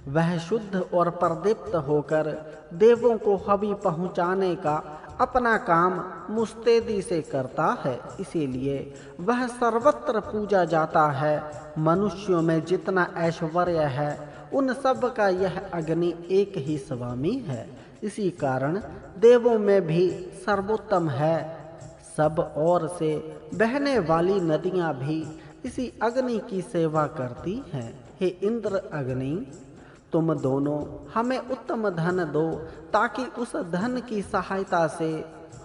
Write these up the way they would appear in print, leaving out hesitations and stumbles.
वह शुद्ध और प्रदीप्त होकर देवों को हवि पहुँचाने का अपना काम मुस्तैदी से करता है, इसीलिए वह सर्वत्र पूजा जाता है। मनुष्यों में जितना ऐश्वर्य है उन सब का यह अग्नि एक ही स्वामी है, इसी कारण देवों में भी सर्वोत्तम है। सब ओर से बहने वाली नदियां भी इसी अग्नि की सेवा करती हैं। हे इंद्र अग्नि, तुम दोनों हमें उत्तम धन दो, ताकि उस धन की सहायता से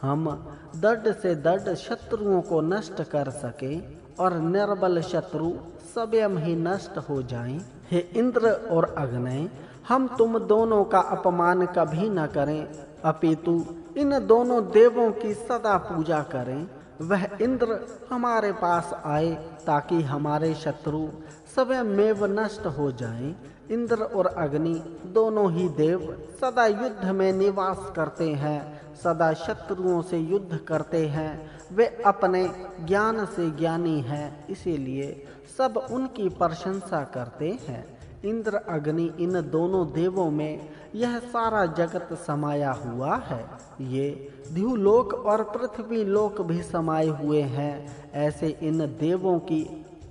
हम दृढ़ से दृढ़ शत्रुओं को नष्ट कर सकें और निर्बल शत्रु स्वयं ही नष्ट हो जाएं। हे इंद्र और अग्नि, हम तुम दोनों का अपमान कभी न करें, अपितु इन दोनों देवों की सदा पूजा करें। वह इंद्र हमारे पास आए ताकि हमारे शत्रु स्वयमेव नष्ट हो जाएं। इंद्र और अग्नि दोनों ही देव सदा युद्ध में निवास करते हैं, सदा शत्रुओं से युद्ध करते हैं। वे अपने ज्ञान से ज्ञानी हैं, इसीलिए सब उनकी प्रशंसा करते हैं। इंद्र अग्नि इन दोनों देवों में यह सारा जगत समाया हुआ है। ये द्युलोक और पृथ्वी लोक भी समाये हुए हैं। ऐसे इन देवों की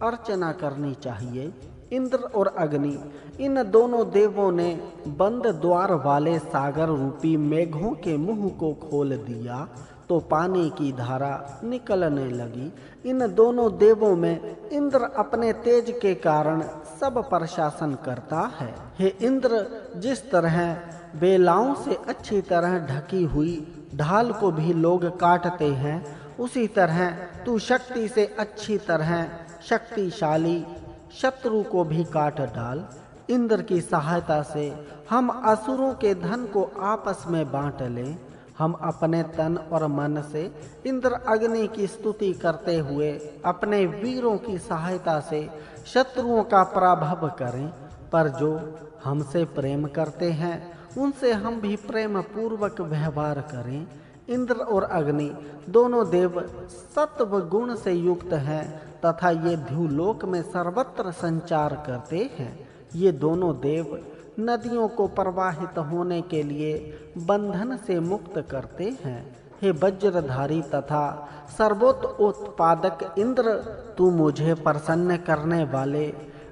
अर्चना करनी चाहिए। इंद्र और अग्नि इन दोनों देवों ने बंद द्वार वाले सागर रूपी मेघों के मुंह को खोल दिया तो पानी की धारा निकलने लगी। इन दोनों देवों में इंद्र अपने तेज के कारण सब प्रशासन करता है। हे इंद्र, जिस तरह बेलाओं से अच्छी तरह ढकी हुई ढाल को भी लोग काटते हैं, उसी तरह तू शक्ति से अच्छी तरह शक्तिशाली शत्रु को भी काट डाल। इंद्र की सहायता से हम असुरों के धन को आपस में बांट लें। हम अपने तन और मन से इंद्र अग्नि की स्तुति करते हुए अपने वीरों की सहायता से शत्रुओं का पराभव करें। पर जो हमसे प्रेम करते हैं उनसे हम भी प्रेम पूर्वक व्यवहार करें। इंद्र और अग्नि दोनों देव सत्व गुण से युक्त हैं तथा ये द्युलोक में सर्वत्र संचार करते हैं। ये दोनों देव नदियों को प्रवाहित होने के लिए बंधन से मुक्त करते हैं। हे वज्रधारी तथा सर्वोत्पादक इंद्र, तू मुझे प्रसन्न करने वाले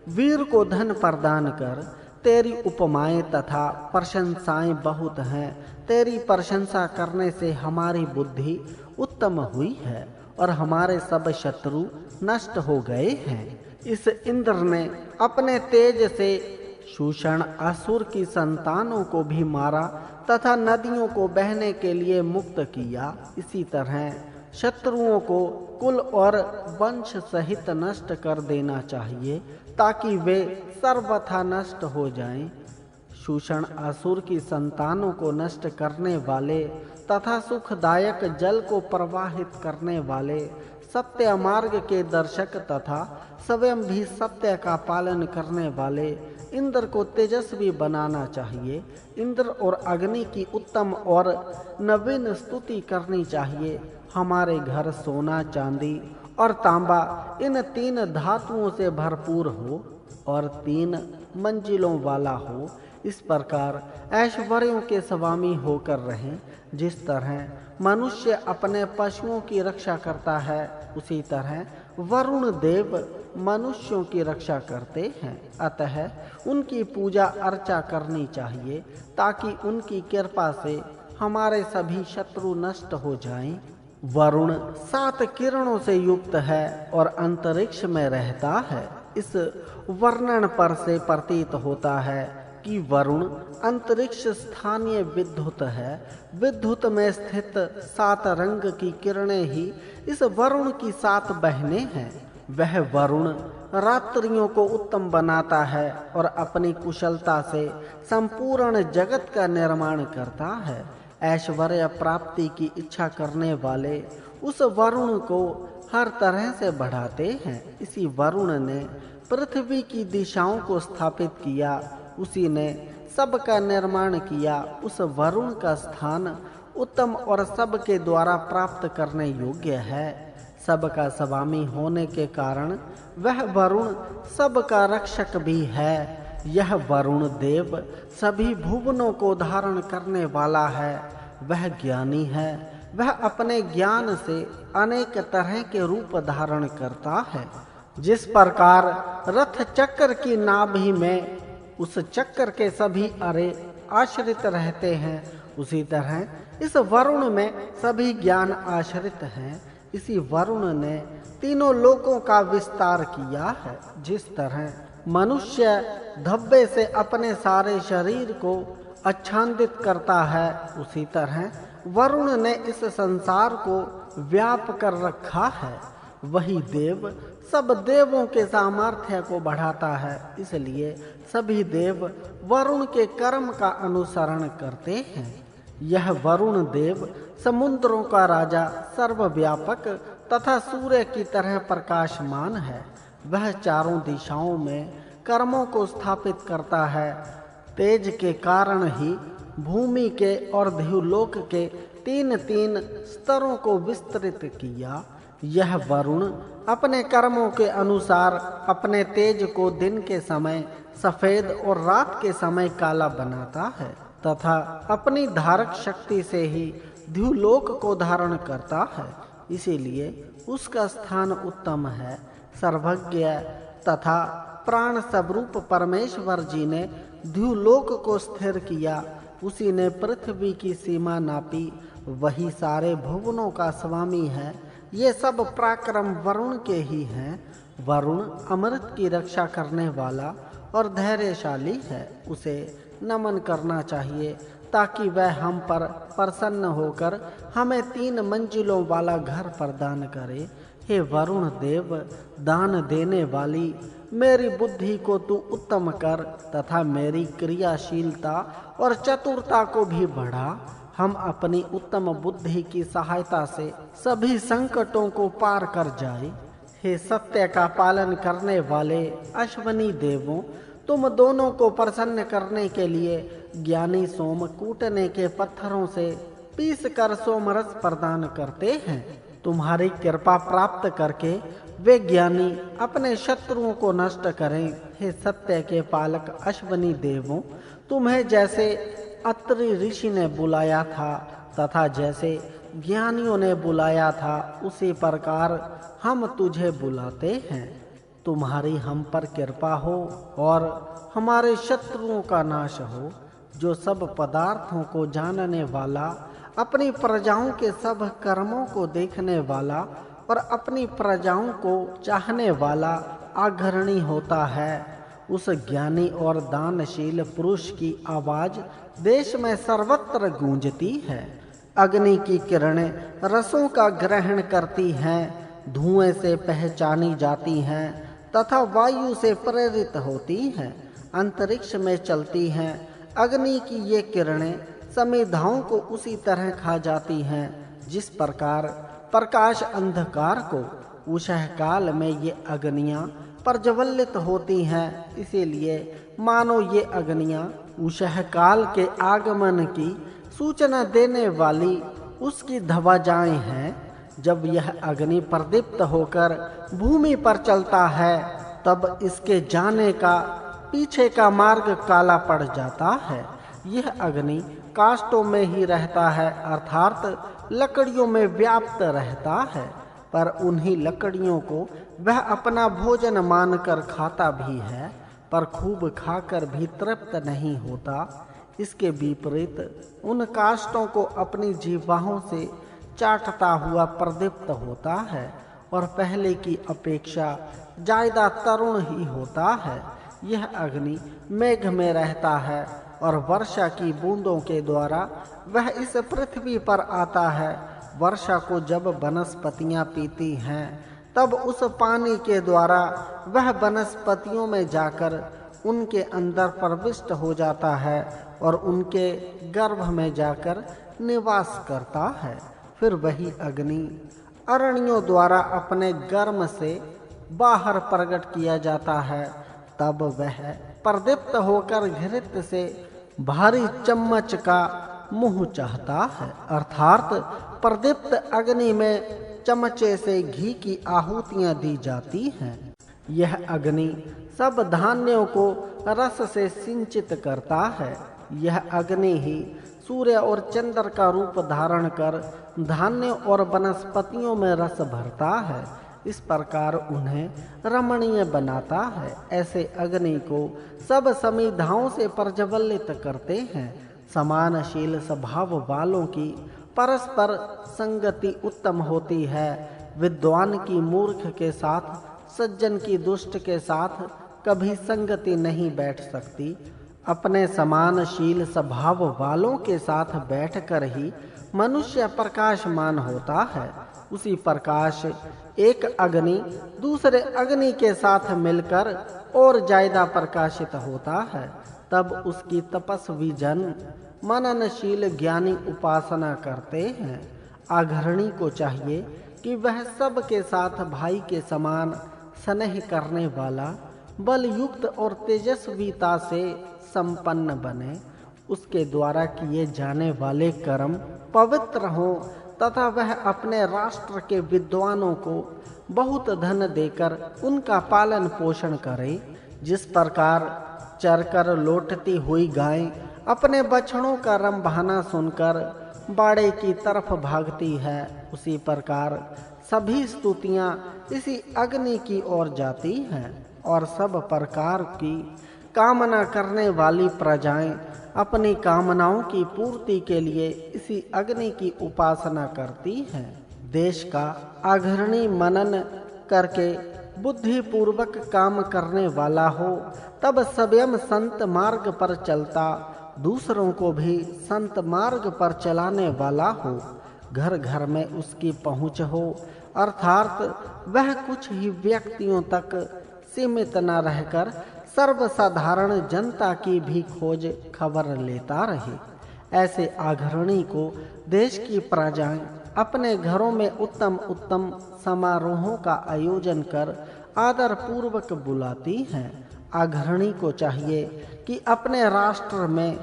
वीर को धन प्रदान कर। तेरी उपमाएं तथा प्रशंसाएं बहुत हैं। तेरी प्रशंसा करने से हमारी बुद्धि उत्तम हुई है और हमारे सब शत्रु नष्ट हो गए हैं। इस इंद्र ने अपने तेज से शूषण असुर की संतानों को भी मारा तथा नदियों को बहने के लिए मुक्त किया। इसी तरह शत्रुओं को कुल और वंश सहित नष्ट कर देना चाहिए ताकि वे सर्वथा नष्ट हो जाएं। शूषण असुर की संतानों को नष्ट करने वाले तथा सुखदायक जल को प्रवाहित करने वाले सत्य मार्ग के दर्शक तथा स्वयं भी सत्य का पालन करने वाले इंद्र को तेजस्वी बनाना चाहिए। इंद्र और अग्नि की उत्तम और नवीन स्तुति करनी चाहिए। हमारे घर सोना, चांदी और तांबा इन तीन धातुओं से भरपूर हो और 3 मंजिलों वाला हो। इस प्रकार ऐश्वर्यों के स्वामी होकर रहें। जिस तरह मनुष्य अपने पशुओं की रक्षा करता है, उसी तरह वरुण देव मनुष्यों की रक्षा करते हैं। अतः उनकी पूजा अर्चा करनी चाहिए ताकि उनकी कृपा से हमारे सभी शत्रु नष्ट हो जाएं। वरुण 7 किरणों से युक्त है और अंतरिक्ष में रहता है। इस वर्णन पर से प्रतीत होता है कि वरुण अंतरिक्ष स्थानीय विद्युत है। विद्युत में स्थित 7 रंग की किरणें ही इस वरुण की 7 बहनें हैं। वह वरुण रात्रियों को उत्तम बनाता है और अपनी कुशलता से संपूर्ण जगत का निर्माण करता है। ऐश्वर्य प्राप्ति की इच्छा करने वाले उस वरुण को हर तरह से बढ़ाते हैं। इसी वरुण ने पृथ्वी की दिशाओं को स्थापित किया, उसी ने सबका निर्माण किया। उस वरुण का स्थान उत्तम और सबके द्वारा प्राप्त करने योग्य है। सबका स्वामी होने के कारण वह वरुण सबका रक्षक भी है। यह वरुण देव सभी भुवनों को धारण करने वाला है। वह ज्ञानी है। वह अपने ज्ञान से अनेक तरह के रूप धारण करता है। जिस प्रकार रथ चक्र की नाभि में उस चक्र के सभी अरे आश्रित रहते हैं, उसी तरह इस वरुण में सभी ज्ञान आश्रित हैं। इसी वरुण ने तीनों लोकों का विस्तार किया है। जिस तरह मनुष्य धब्बे से अपने सारे शरीर को आच्छादित करता है, उसी तरह वरुण ने इस संसार को व्याप कर रखा है। वही देव सब देवों के सामर्थ्य को बढ़ाता है। इसलिए सभी देव वरुण के कर्म का अनुसरण करते हैं। यह वरुण देव समुद्रों का राजा, सर्वव्यापक तथा सूर्य की तरह प्रकाशमान है। वह चारों दिशाओं में कर्मों को स्थापित करता है। तेज के कारण ही भूमि के और ध्युलोक के तीन तीन स्तरों को विस्तृत किया। यह वरुण अपने कर्मों के अनुसार अपने तेज को दिन के समय सफेद और रात के समय काला बनाता है तथा अपनी धारक शक्ति से ही ध्युलोक को धारण करता है। इसीलिए उसका स्थान उत्तम है। सर्वज्ञ तथा प्राण स्वरूप परमेश्वर जी ने ध्युलोक को स्थिर किया। उसी ने पृथ्वी की सीमा नापी। वही सारे भुवनों का स्वामी है। ये सब पराक्रम वरुण के ही हैं। वरुण अमृत की रक्षा करने वाला और धैर्यशाली है। उसे नमन करना चाहिए ताकि वह हम पर प्रसन्न होकर हमें 3 मंजिलों वाला घर प्रदान करे। हे वरुण देव, दान देने वाली, मेरी बुद्धि को तू उत्तम कर तथा मेरी क्रियाशीलता और चतुरता को भी बढ़ा। हम अपनी उत्तम बुद्धि की सहायता से सभी संकटों को पार कर जाए। हे सत्य का पालन करने वाले अश्वनी देवों, तुम दोनों को प्रसन्न करने के लिए ज्ञानी सोम कूटने के पत्थरों से पीस कर सोमरस प्रदान करते हैं। तुम्हारी कृपा प्राप्त करके वे ज्ञानी अपने शत्रुओं को नष्ट करें। हे सत्य के पालक अश्वनी देवों, तुम्हें जैसे अत्रि ऋषि ने बुलाया था तथा जैसे ज्ञानियों ने बुलाया था, उसी प्रकार हम तुझे बुलाते हैं। तुम्हारी हम पर कृपा हो और हमारे शत्रुओं का नाश हो। जो सब पदार्थों को जानने वाला, अपनी प्रजाओं के सब कर्मों को देखने वाला और अपनी प्रजाओं को चाहने वाला अग्रणी होता है, उस ज्ञानी और दानशील पुरुष की आवाज देश में सर्वत्र गूंजती है। अग्नि की किरणें रसों का ग्रहण करती हैं, धुएं से पहचानी जाती हैं तथा वायु से प्रेरित होती हैं, अंतरिक्ष में चलती हैं। अग्नि की ये किरणें समिधाओं को उसी तरह खा जाती हैं जिस प्रकार प्रकाश अंधकार को। उषः काल में ये अग्नियां प्रज्वलित होती हैं। इसीलिए मानो ये अग्नियां उषः काल के आगमन की सूचना देने वाली उसकी ध्वजाएं हैं। जब यह अग्नि प्रदीप्त होकर भूमि पर चलता है, तब इसके जाने का पीछे का मार्ग काला पड़ जाता है। यह अग्नि काष्ठों में ही रहता है, अर्थात लकड़ियों में व्याप्त रहता है, पर उन्हीं लकड़ियों को वह अपना भोजन मानकर खाता भी है, पर खूब खाकर भी तृप्त नहीं होता। इसके विपरीत उन काष्ठों को अपनी जीवाहों से चाटता हुआ प्रदीप्त होता है और पहले की अपेक्षा ज्यादा तरुण ही होता है। यह अग्नि मेघ में रहता है और वर्षा की बूंदों के द्वारा वह इस पृथ्वी पर आता है। वर्षा को जब वनस्पतियां पीती हैं, तब उस पानी के द्वारा वह वनस्पतियों में जाकर उनके अंदर प्रविष्ट हो जाता है और उनके गर्भ में जाकर निवास करता है। फिर वही अग्नि अरण्यों द्वारा अपने गर्म से बाहर प्रकट किया जाता है। तब वह प्रदीप्त होकर घृत से भारी चम्मच का मुंह चाहता है, अर्थात प्रदीप्त अग्नि में चमचे से घी की आहुतियां दी जाती हैं। यह अग्नि सब धान्यों को रस से सिंचित करता है। यह अग्नि ही सूर्य और चंद्र का रूप धारण कर धान्य और वनस्पतियों में रस भरता है। इस प्रकार उन्हें रमणीय बनाता है। ऐसे अग्नि को सब समिधाओं से प्रज्वलित करते हैं। समानशील स्वभाव वालों की परस्पर संगति उत्तम होती है। विद्वान की मूर्ख के साथ, सज्जन की दुष्ट के साथ कभी संगति नहीं बैठ सकती। अपने समानशील स्वभाव वालों के साथ बैठकर ही मनुष्य प्रकाशमान होता है। उसी प्रकाश एक अग्नि दूसरे अग्नि के साथ मिलकर और ज्यादा प्रकाशित होता है। तब उसकी तपस्वी जन मननशील ज्ञानी उपासना करते हैं। आघरणी को चाहिए कि वह सब के साथ भाई के समान स्नेह करने वाला, बलयुक्त और तेजस्वीता से संपन्न बने। उसके द्वारा किए जाने वाले कर्म पवित्र हों तथा वह अपने राष्ट्र के विद्वानों को बहुत धन देकर उनका पालन पोषण करे। जिस प्रकार चरकर लौटती हुई गाय अपने बछड़ों का रंभाना सुनकर बाड़े की तरफ भागती है, उसी प्रकार सभी स्तुतियां इसी अग्नि की ओर जाती हैं और सब प्रकार की कामना करने वाली प्रजाएं अपनी कामनाओं की पूर्ति के लिए इसी अग्नि की उपासना करती हैं। देश का आघरणी मनन करके बुद्धि पूर्वक काम करने वाला हो, तब स्वयं संत मार्ग पर चलता, दूसरों को भी संत मार्ग पर चलाने वाला हो। घर घर में उसकी पहुँच हो, अर्थात वह कुछ ही व्यक्तियों तक सीमित न रहकर सर्वसाधारण जनता की भी खोज खबर लेता रहे। ऐसे आघरणी को देश की प्रजाएं अपने घरों में उत्तम उत्तम समारोहों का आयोजन कर आदर पूर्वक बुलाती हैं। आघरणी को चाहिए कि अपने राष्ट्र में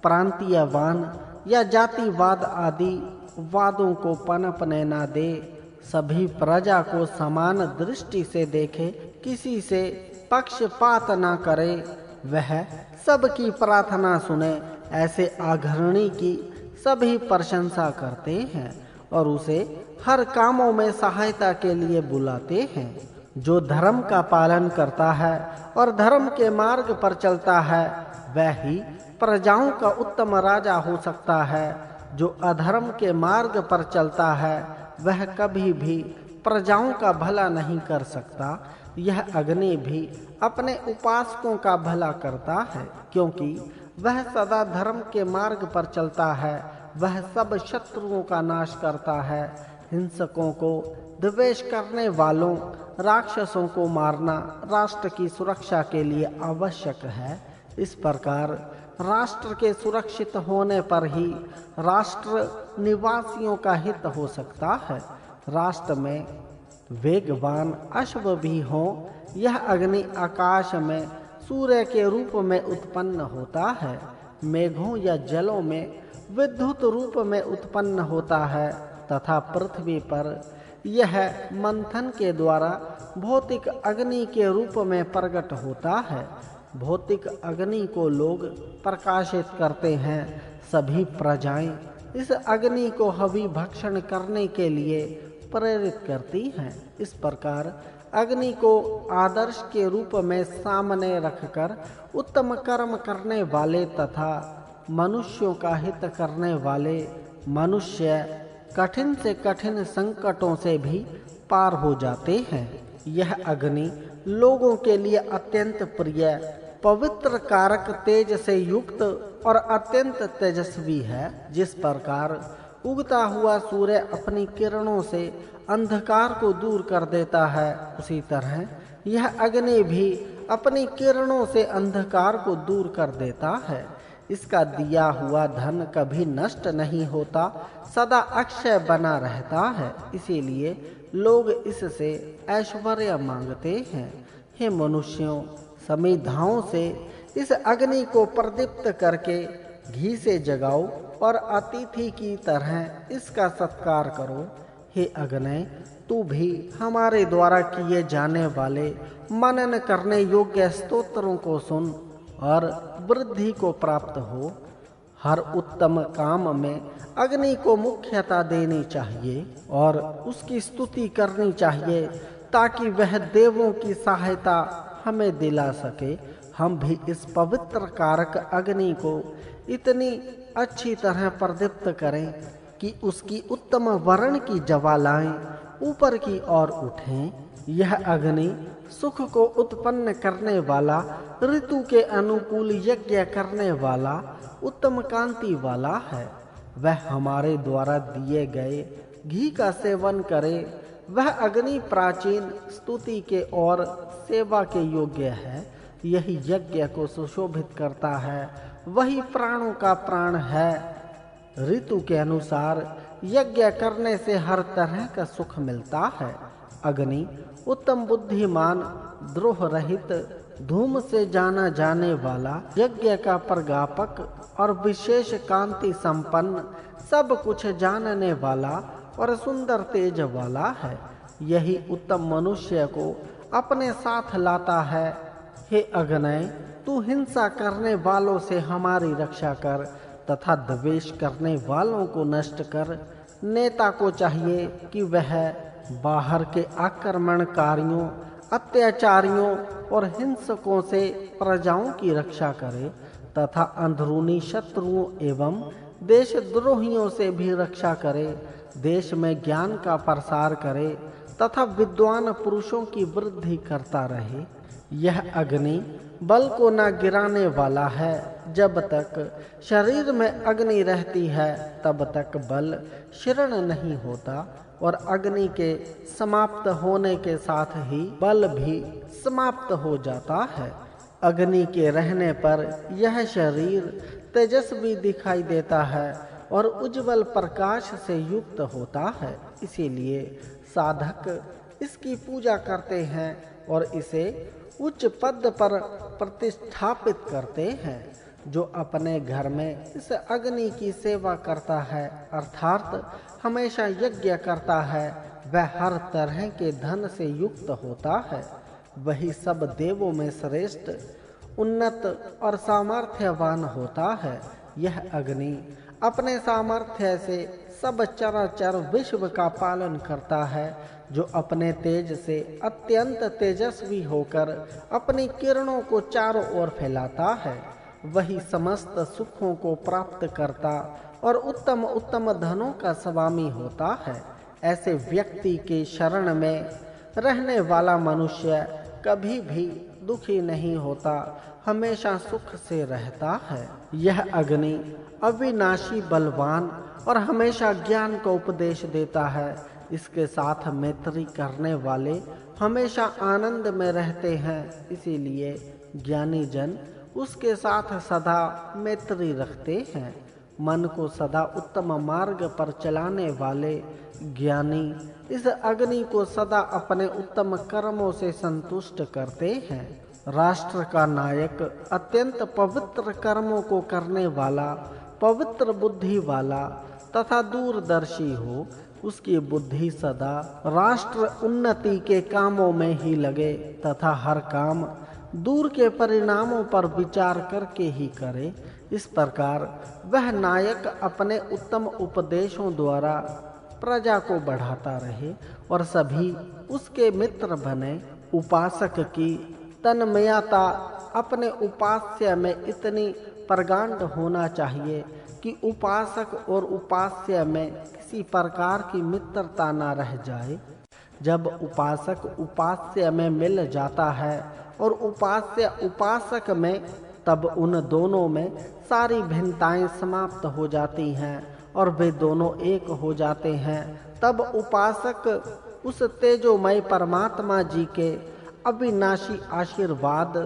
प्रांतीयवान या जातिवाद आदि वादों को पनपने न दे, सभी प्रजा को समान दृष्टि से देखे, किसी से पक्षपात न करे, वह सबकी प्रार्थना सुने। ऐसे आघरणी की सभी प्रशंसा करते हैं और उसे हर कामों में सहायता के लिए बुलाते हैं। जो धर्म का पालन करता है और धर्म के मार्ग पर चलता है, वह ही प्रजाओं का उत्तम राजा हो सकता है। जो अधर्म के मार्ग पर चलता है, वह कभी भी प्रजाओं का भला नहीं कर सकता। यह अग्नि भी अपने उपासकों का भला करता है, क्योंकि वह सदा धर्म के मार्ग पर चलता है। वह सब शत्रुओं का नाश करता है। हिंसकों को द्वेष करने वालों, राक्षसों को मारना राष्ट्र की सुरक्षा के लिए आवश्यक है। इस प्रकार राष्ट्र के सुरक्षित होने पर ही राष्ट्र निवासियों का हित हो सकता है। राष्ट्र में वेगवान अश्व भी हो, यह अग्नि आकाश में सूर्य के रूप में उत्पन्न होता है। मेघों या जलों में विद्युत रूप में उत्पन्न होता है तथा पृथ्वी पर यह मंथन के द्वारा भौतिक अग्नि के रूप में प्रकट होता है। भौतिक अग्नि को लोग प्रकाशित करते हैं। सभी प्रजाएं इस अग्नि को हवि भक्षण करने के लिए प्रेरित करती हैं। इस प्रकार अग्नि को आदर्श के रूप में सामने रखकर उत्तम कर्म करने वाले तथा मनुष्यों का हित करने वाले मनुष्य कठिन से कठिन संकटों से भी पार हो जाते हैं। यह अग्नि लोगों के लिए अत्यंत प्रिय, पवित्र, कारक, तेज से युक्त और अत्यंत तेजस्वी है। जिस प्रकार उगता हुआ सूर्य अपनी किरणों से अंधकार को दूर कर देता है, उसी तरह यह अग्नि भी अपनी किरणों से अंधकार को दूर कर देता है। इसका दिया हुआ धन कभी नष्ट नहीं होता, सदा अक्षय बना रहता है। इसीलिए लोग इससे ऐश्वर्य मांगते हैं। हे मनुष्यों, समिधाओं से इस अग्नि को प्रदीप्त करके घी से जगाओ और अतिथि की तरह इसका सत्कार करो। हे अग्नि, तू भी हमारे द्वारा किए जाने वाले मनन करने योग्य स्तोत्रों को सुन और वृद्धि को प्राप्त हो। हर उत्तम काम में अग्नि को मुख्यता देनी चाहिए और उसकी स्तुति करनी चाहिए, ताकि वह देवों की सहायता हमें दिला सके। हम भी इस पवित्र कारक अग्नि को इतनी अच्छी तरह प्रदीप्त करें कि उसकी उत्तम वर्ण की ज्वालाएं ऊपर की ओर उठें। यह अग्नि सुख को उत्पन्न करने वाला, ऋतु के अनुकूल यज्ञ करने वाला, उत्तम कांति वाला है। वह हमारे द्वारा दिए गए घी का सेवन करे। वह अग्नि प्राचीन, स्तुति के और सेवा के योग्य है। यही यज्ञ को सुशोभित करता है, वही प्राणों का प्राण है। ऋतु के अनुसार यज्ञ करने से हर तरह का सुख मिलता है। अग्नि उत्तम, बुद्धिमान, द्रोह रहित, धूम से जाना जाने वाला, यज्ञ का प्रगापक और विशेष कांति संपन्न, सब कुछ जानने वाला और सुंदर तेज वाला है। यही उत्तम मनुष्य को अपने साथ लाता है। हे अग्नि, तू हिंसा करने वालों से हमारी रक्षा कर तथा द्वेष करने वालों को नष्ट कर। नेता को चाहिए कि वह बाहर के आक्रमणकारियों, अत्याचारियों और हिंसकों से प्रजाओं की रक्षा करे तथा अंदरूनी शत्रुओं एवं देशद्रोहियों से भी रक्षा करे। देश में ज्ञान का प्रसार करे तथा विद्वान पुरुषों की वृद्धि करता रहे। यह अग्नि बल को न गिराने वाला है। जब तक शरीर में अग्नि रहती है तब तक बल क्षीण नहीं होता, और अग्नि के समाप्त होने के साथ ही बल भी समाप्त हो जाता है। अग्नि के रहने पर यह शरीर तेजस्वी दिखाई देता है और उज्जवल प्रकाश से युक्त होता है। इसीलिए साधक इसकी पूजा करते हैं और इसे उच्च पद पर प्रतिष्ठापित करते हैं। जो अपने घर में इस अग्नि की सेवा करता है, अर्थात हमेशा यज्ञ करता है, वह हर तरह के धन से युक्त होता है। वही सब देवों में श्रेष्ठ, उन्नत और सामर्थ्यवान होता है। यह अग्नि अपने सामर्थ्य से सब चराचर विश्व का पालन करता है। जो अपने तेज से अत्यंत तेजस्वी होकर अपनी किरणों को चारों ओर फैलाता है, वही समस्त सुखों को प्राप्त करता और उत्तम उत्तम धनों का स्वामी होता है। ऐसे व्यक्ति के शरण में रहने वाला मनुष्य कभी भी दुखी नहीं होता, हमेशा सुख से रहता है। यह अग्नि अविनाशी, बलवान और हमेशा ज्ञान का उपदेश देता है। इसके साथ मैत्री करने वाले हमेशा आनंद में रहते हैं। इसीलिए ज्ञानी जन उसके साथ सदा मैत्री रखते हैं। मन को सदा उत्तम मार्ग पर चलाने वाले ज्ञानी इस अग्नि को सदा अपने उत्तम कर्मों से संतुष्ट करते हैं। राष्ट्र का नायक अत्यंत पवित्र कर्मों को करने वाला, पवित्र बुद्धि वाला तथा दूरदर्शी हो। उसकी बुद्धि सदा राष्ट्र उन्नति के कामों में ही लगे तथा हर काम दूर के परिणामों पर विचार करके ही करे। इस प्रकार वह नायक अपने उत्तम उपदेशों द्वारा प्रजा को बढ़ाता रहे और सभी उसके मित्र बने। उपासक की तन्मयता अपने उपास्य में इतनी प्रगाढ़ होना चाहिए कि उपासक और उपास्य में किसी प्रकार की मित्रता न रह जाए। जब उपासक उपास्य में मिल जाता है और उपास्य उपासक में, तब उन दोनों में सारी भिन्नताएं समाप्त हो जाती हैं और वे दोनों एक हो जाते हैं। तब उपासक उस तेजोमय परमात्मा जी के अविनाशी आशीर्वाद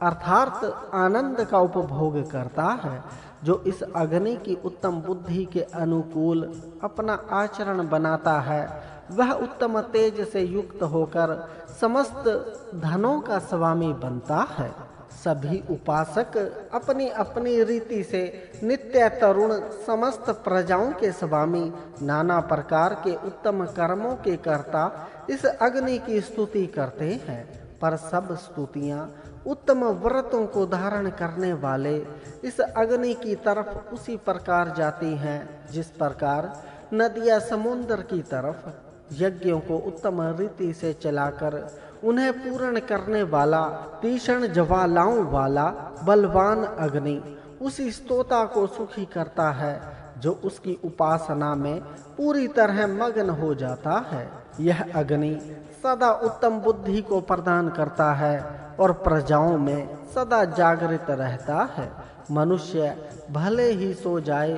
अर्थात आनंद का उपभोग करता है। जो इस अग्नि की उत्तम बुद्धि के अनुकूल अपना आचरण बनाता है, वह उत्तम तेज से युक्त होकर समस्त धनों का स्वामी बनता है। सभी उपासक अपनी अपनी रीति से नित्य तरुण समस्त प्रजाओं के स्वामी, नाना प्रकार के उत्तम कर्मों के कर्ता इस अग्नि की स्तुति करते हैं। पर सब स्तुतियाँ उत्तम व्रतों को धारण करने वाले इस अग्नि की तरफ उसी प्रकार जाती हैं जिस प्रकार नदियाँ समुद्र की तरफ। यज्ञों को उत्तम रीति से चलाकर उन्हें पूर्ण करने वाला तीक्ष्ण ज्वालाओं वाला बलवान अग्नि उसी स्तोता को सुखी करता है जो उसकी उपासना में पूरी तरह मग्न हो जाता है। यह अग्नि सदा उत्तम बुद्धि को प्रदान करता है और प्रजाओं में सदा जागृत रहता है। मनुष्य भले ही सो जाए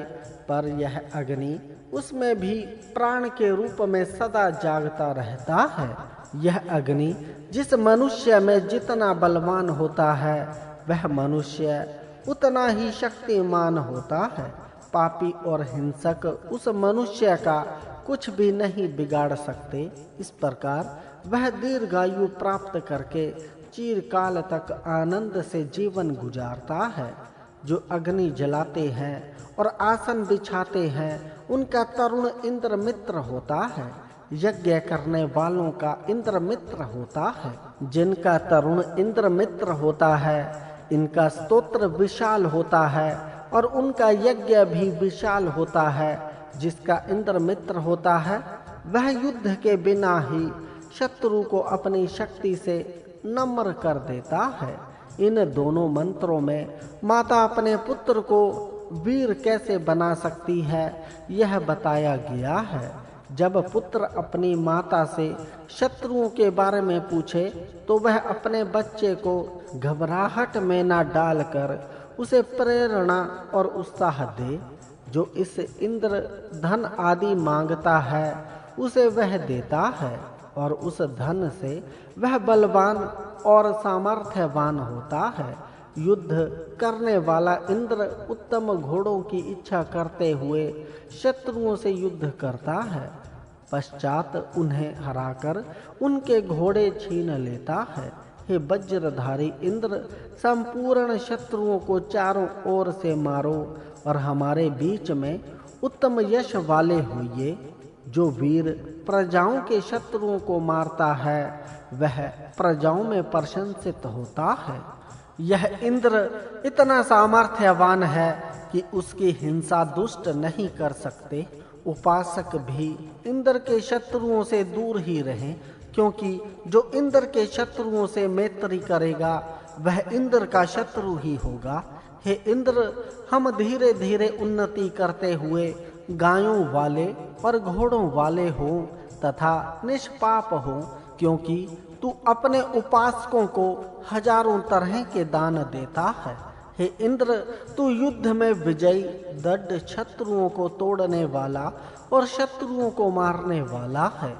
पर यह अग्नि उसमें भी प्राण के रूप में सदा जागता रहता है। यह अग्नि जिस मनुष्य में जितना बलवान होता है वह मनुष्य उतना ही शक्तिमान होता है। पापी और हिंसक उस मनुष्य का कुछ भी नहीं बिगाड़ सकते। इस प्रकार वह दीर्घायु प्राप्त करके चिरकाल तक आनंद से जीवन गुजारता है। जो अग्नि जलाते हैं और आसन बिछाते हैं उनका तरुण इंद्र मित्र होता है। यज्ञ करने वालों का इंद्र मित्र होता है। जिनका तरुण इंद्र मित्र होता है इनका स्तोत्र विशाल होता है और उनका यज्ञ भी विशाल होता है। जिसका इंद्र मित्र होता है वह युद्ध के बिना ही शत्रु को अपनी शक्ति से नम्र कर देता है। इन दोनों मंत्रों में माता अपने पुत्र को वीर कैसे बना सकती है यह बताया गया है। जब पुत्र अपनी माता से शत्रुओं के बारे में पूछे तो वह अपने बच्चे को घबराहट में न डालकर उसे प्रेरणा और उत्साह दे। जो इस इंद्र धन आदि मांगता है उसे वह देता है और उस धन से वह बलवान और सामर्थ्यवान होता है। युद्ध करने वाला इंद्र उत्तम घोड़ों की इच्छा करते हुए शत्रुओं से युद्ध करता है, पश्चात उन्हें हराकर उनके घोड़े छीन लेता है। हे वज्रधारी इंद्र, संपूर्ण शत्रुओं को चारों ओर से मारो और हमारे बीच में उत्तम यश वाले होइए। जो वीर प्रजाओं के शत्रुओं को मारता है वह प्रजाओं में प्रशंसित होता है। यह इंद्र इतना सामर्थ्यवान है कि उसकी हिंसा दुष्ट नहीं कर सकते। उपासक भी इंद्र के शत्रुओं से दूर ही रहें, क्योंकि जो इंद्र के शत्रुओं से मैत्री करेगा वह इंद्र का शत्रु ही होगा। हे इंद्र, हम धीरे धीरे उन्नति करते हुए गायों वाले और घोड़ों वाले हों तथा निष्पाप हों, क्योंकि तू अपने उपासकों को हजारों तरह के दान देता है। हे इंद्र, तू युद्ध में विजयी, दृढ़, शत्रुओं को तोड़ने वाला और शत्रुओं को मारने वाला है,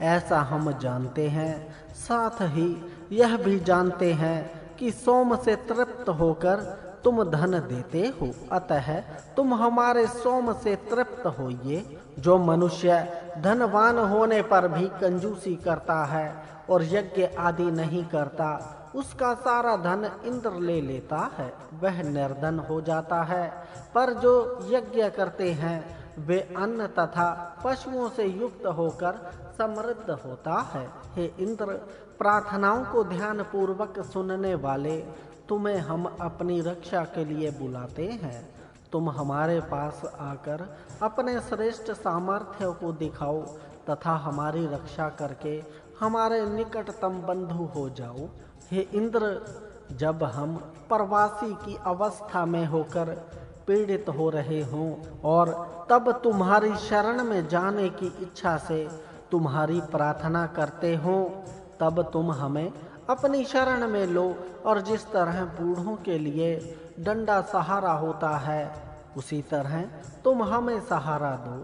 ऐसा हम जानते हैं। साथ ही यह भी जानते हैं कि सोम से तृप्त होकर तुम धन देते हो, अतः तुम हमारे सोम से तृप्त होइए। जो मनुष्य धनवान होने पर भी कंजूसी करता है और यज्ञ आदि नहीं करता, उसका सारा धन इंद्र ले लेता है, वह निर्धन हो जाता है। पर जो यज्ञ करते हैं वे अन्न तथा पशुओं से युक्त होकर समृद्ध होता है। हे इंद्र, प्रार्थनाओं को ध्यान पूर्वक सुनने वाले, तुम्हें हम अपनी रक्षा के लिए बुलाते हैं। तुम हमारे पास आकर अपने श्रेष्ठ सामर्थ्य को दिखाओ तथा हमारी रक्षा करके हमारे निकटतम बंधु हो जाओ। हे इंद्र, जब हम प्रवासी की अवस्था में होकर पीड़ित हो रहे हों और तब तुम्हारी शरण में जाने की इच्छा से तुम्हारी प्रार्थना करते हो, तब तुम हमें अपनी शरण में लो और जिस तरह बूढ़ों के लिए डंडा सहारा होता है उसी तरह तुम हमें सहारा दो।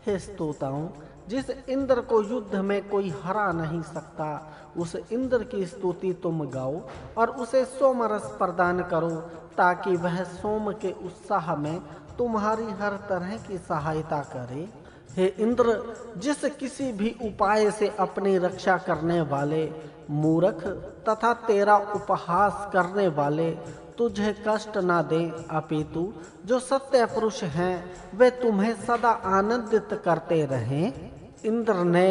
हे स्तोताओं, जिस इंद्र को युद्ध में कोई हरा नहीं सकता, उस इंद्र की स्तुति तुम गाओ और उसे सोम रस प्रदान करो, ताकि वह सोम के उत्साह में तुम्हारी हर तरह की सहायता करे। हे इंद्र, जिस किसी भी उपाय से अपनी रक्षा करने वाले मूर्ख तथा तेरा उपहास करने वाले तुझे कष्ट ना दें, अपितु जो सत्य पुरुष हैं वे तुम्हें सदा आनंदित करते रहें। इंद्र ने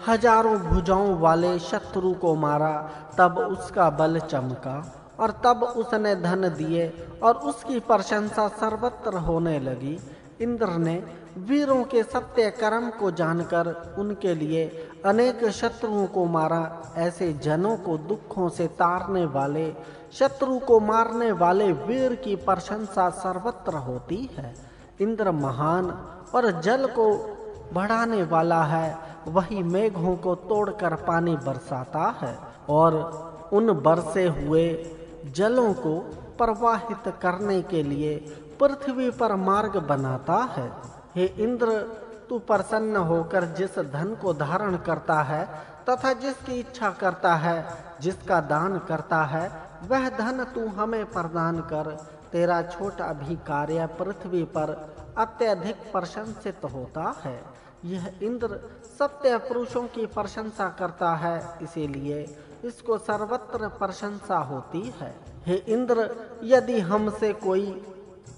हजारों भुजाओं वाले शत्रु को मारा, तब उसका बल चमका और तब उसने धन दिए और उसकी प्रशंसा सर्वत्र होने लगी। इंद्र ने वीरों के सत्य कर्म को जानकर उनके लिए अनेक शत्रुओं को मारा। ऐसे जनों को दुखों से तारने वाले, शत्रु को मारने वाले वीर की प्रशंसा सर्वत्र होती है। इंद्र महान और जल को बढ़ाने वाला है। वही मेघों को तोड़कर पानी बरसाता है और उन बरसे हुए जलों को प्रवाहित करने के लिए पृथ्वी पर मार्ग बनाता है। हे इंद्र, तू प्रसन्न होकर जिस धन को धारण करता है तथा जिसकी इच्छा करता है, जिसका दान करता है, वह धन तू हमें प्रदान कर। तेरा छोटा भी कार्य पृथ्वी पर अत्यधिक प्रशंसित होता है। यह इंद्र सत्य पुरुषों की प्रशंसा करता है, इसीलिए इसको सर्वत्र प्रशंसा होती है। हे इंद्र, यदि हमसे कोई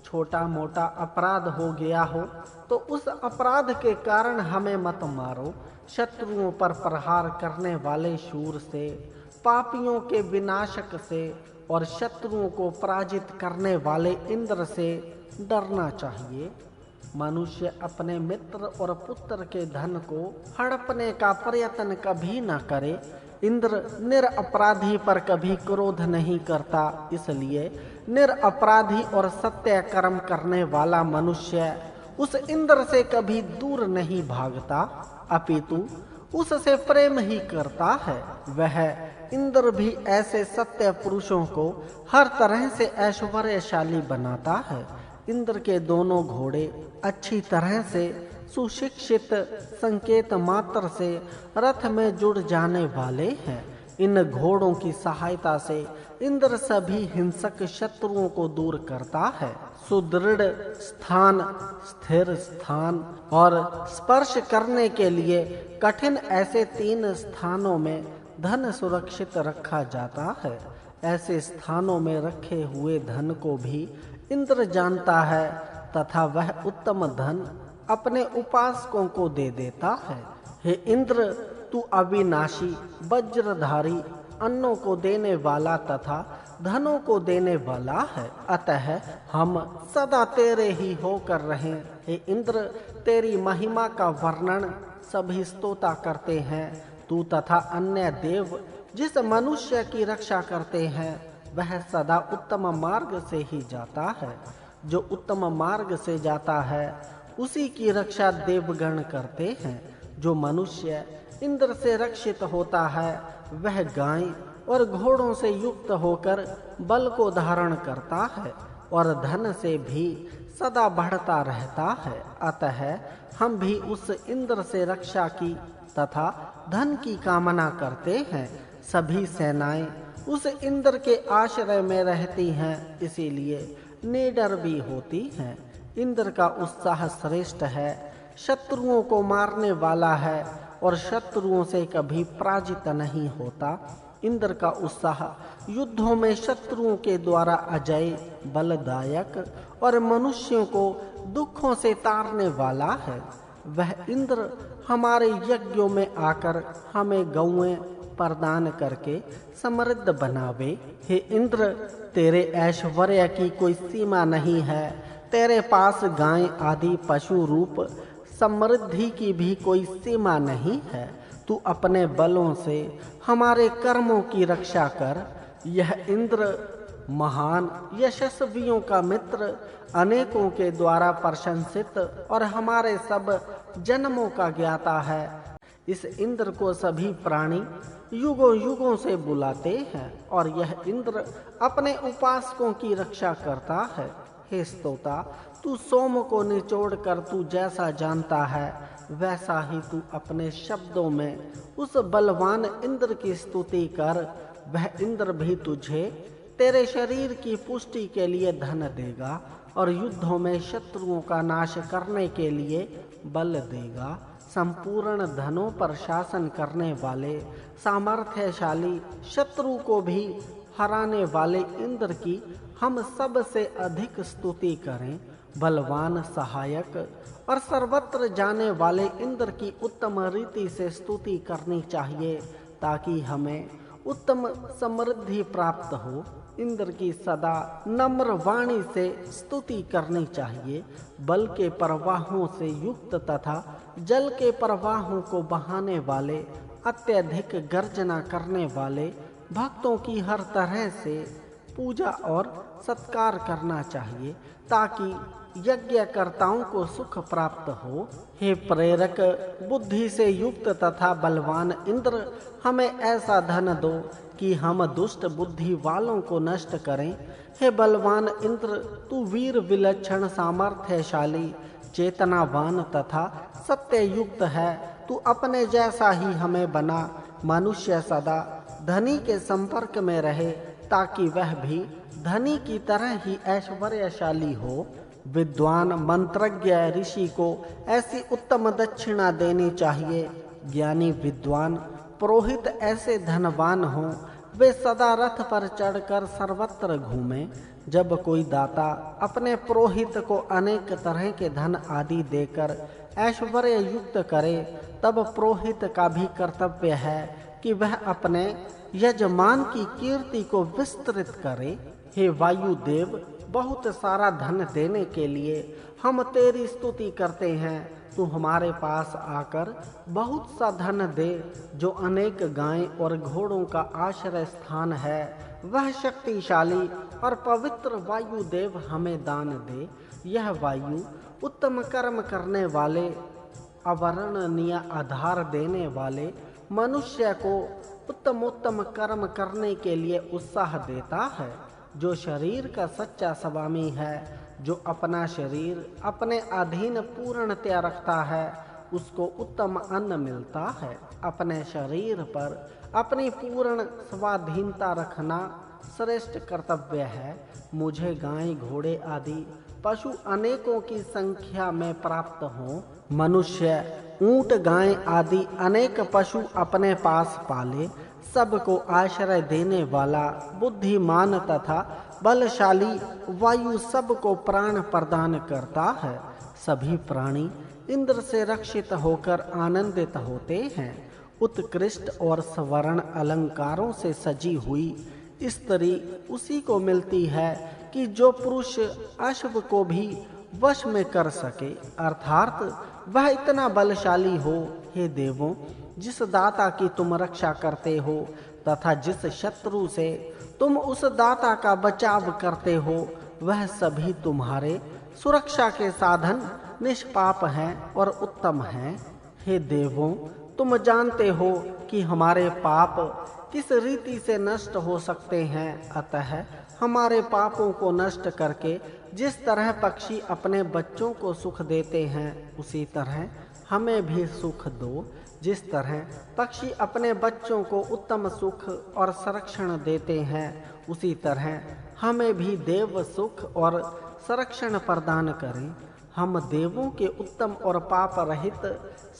छोटा मोटा अपराध हो गया हो तो उस अपराध के कारण हमें मत मारो। शत्रुओं पर प्रहार करने वाले शूर से, पापियों के विनाशक से और शत्रुओं को पराजित करने वाले इंद्र से डरना चाहिए। मनुष्य अपने मित्र और पुत्र के धन को हड़पने का प्रयत्न कभी न करे। इंद्र निरपराधी पर कभी क्रोध नहीं करता, इसलिए निरपराधी और सत्य कर्म करने वाला मनुष्य उस इंद्र से कभी दूर नहीं भागता, अपितु उससे प्रेम ही करता है। वह इंद्र भी ऐसे सत्य पुरुषों को हर तरह से ऐश्वर्यशाली बनाता है। इंद्र के दोनों घोड़े अच्छी तरह से सुशिक्षित संकेत मात्र से रथ में जुड़ जाने वाले हैं। इन घोड़ों की सहायता से इंद्र सभी हिंसक शत्रुओं को दूर करता है। सुदृढ़ स्थान, स्थिर स्थान और स्पर्श करने के लिए कठिन ऐसे 3 स्थानों में धन सुरक्षित रखा जाता है। ऐसे स्थानों में रखे हुए धन को भी इंद्र जानता है तथा वह उत्तम धन अपने उपासकों को दे देता है। हे इंद्र, तू अविनाशी, वज्रधारी, अन्नों को देने वाला तथा धनों को देने वाला है, अतः हम सदा तेरे ही होकर रहें। हे इंद्र, तेरी महिमा का वर्णन सभी स्तोता करते हैं। तू तथा अन्य देव जिस मनुष्य की रक्षा करते हैं वह सदा उत्तम मार्ग से ही जाता है। जो उत्तम मार्ग से जाता है उसी की रक्षा देवगण करते हैं। जो मनुष्य इंद्र से रक्षित होता है वह गाय और घोड़ों से युक्त होकर बल को धारण करता है और धन से भी सदा बढ़ता रहता है। अतः हम भी उस इंद्र से रक्षा की तथा धन की कामना करते हैं। सभी सेनाएं उस इंद्र के आश्रय में रहती हैं, इसीलिए निडर भी होती हैं। इंद्र का उत्साह श्रेष्ठ है, शत्रुओं को मारने वाला है और शत्रुओं से कभी पराजित नहीं होता। इंद्र का उत्साह युद्धों में शत्रुओं के द्वारा अजय, बलदायक और मनुष्यों को दुखों से तारने वाला है। वह इंद्र हमारे यज्ञों में आकर हमें गौएं प्रदान करके समृद्ध बनावे। हे इंद्र, तेरे ऐश्वर्य की कोई सीमा नहीं है। तेरे पास गाय आदि पशु रूप समृद्धि की भी कोई सीमा नहीं है। तू अपने बलों से हमारे कर्मों की रक्षा कर। यह इंद्र महान यशस्वियों का मित्र, अनेकों के द्वारा प्रशंसित और हमारे सब जन्मों का ज्ञाता है। इस इंद्र को सभी प्राणी युगों युगों से बुलाते हैं और यह इंद्र अपने उपासकों की रक्षा करता है। हे स्तोता, तू सोम को निचोड़कर तू जैसा जानता है वैसा ही तू अपने शब्दों में उस बलवान इंद्र की स्तुति कर। वह इंद्र भी तुझे तेरे शरीर की पुष्टि के लिए धन देगा और युद्धों में शत्रुओं का नाश करने के लिए बल देगा। संपूर्ण धनों पर शासन करने वाले, सामर्थ्यशाली, शत्रु को भी हराने वाले इंद्र की हम सब से अधिक स्तुति करें। बलवान सहायक और सर्वत्र जाने वाले इंद्र की उत्तम रीति से स्तुति करनी चाहिए ताकि हमें उत्तम समृद्धि प्राप्त हो। इंद्र की सदा नम्र वाणी से स्तुति करनी चाहिए। बल के प्रवाहों से युक्त तथा जल के प्रवाहों को बहाने वाले, अत्यधिक गर्जना करने वाले भक्तों की हर तरह से पूजा और सत्कार करना चाहिए ताकि यज्ञकर्ताओं को सुख प्राप्त हो। हे प्रेरक बुद्धि से युक्त तथा बलवान इंद्र, हमें ऐसा धन दो कि हम दुष्ट बुद्धि वालों को नष्ट करें। हे बलवान इंद्र, तू वीर विलक्षण सामर्थ्यशाली चेतनावान तथा सत्य युक्त है। तू अपने जैसा ही हमें बना। मनुष्य सदा धनी के संपर्क में रहे ताकि वह भी धनी की तरह ही ऐश्वर्यशाली हो। विद्वान मंत्रज्ञ ऋषि को ऐसी उत्तम दक्षिणा देनी चाहिए। ज्ञानी विद्वान पुरोहित ऐसे धनवान हों, वे सदा रथ पर चढ़कर सर्वत्र घूमें। जब कोई दाता अपने पुरोहित को अनेक तरह के धन आदि देकर ऐश्वर्य युक्त करे, तब पुरोहित का भी कर्तव्य है कि वह अपने यजमान की कीर्ति को विस्तृत करे। हे वायुदेव, बहुत सारा धन देने के लिए हम तेरी स्तुति करते हैं। तू हमारे पास आकर बहुत सा धन दे। जो अनेक गायें और घोड़ों का आश्रय स्थान है, वह शक्तिशाली और पवित्र वायुदेव हमें दान दे। यह वायु उत्तम कर्म करने वाले, अवर्णनीय आधार देने वाले मनुष्य को उत्तम उत्तम कर्म करने के लिए उत्साह देता है। जो शरीर का सच्चा स्वामी है, जो अपना शरीर अपने अधीन पूर्णतया रखता है, उसको उत्तम अन्न मिलता है। अपने शरीर पर अपनी पूर्ण स्वाधीनता रखना श्रेष्ठ कर्तव्य है। मुझे गाय, घोड़े आदि पशु अनेकों की संख्या में प्राप्त हों। मनुष्य ऊंट, गाय आदि अनेक पशु अपने पास पाले। सबको आश्रय देने वाला बुद्धिमान तथा बलशाली वायु सबको प्राण प्रदान करता है। सभी प्राणी इंद्र से रक्षित होकर आनंदित होते हैं। उत्कृष्ट और स्वर्ण अलंकारों से सजी हुई स्त्री उसी को मिलती है कि जो पुरुष अश्व को भी वश में कर सके, अर्थात वह इतना बलशाली हो। हे देवों, जिस दाता की तुम रक्षा करते हो तथा जिस शत्रु से तुम उस दाता का बचाव करते हो, वह सभी तुम्हारे सुरक्षा के साधन निष्पाप हैं और उत्तम हैं। हे देवों, तुम जानते हो कि हमारे पाप किस रीति से नष्ट हो सकते हैं। अतः हमारे पापों को नष्ट करके जिस तरह पक्षी अपने बच्चों को सुख देते हैं, उसी तरह हमें भी सुख दो। जिस तरह पक्षी अपने बच्चों को उत्तम सुख और संरक्षण देते हैं, उसी तरह हमें भी देव सुख और संरक्षण प्रदान करें। हम देवों के उत्तम और पाप रहित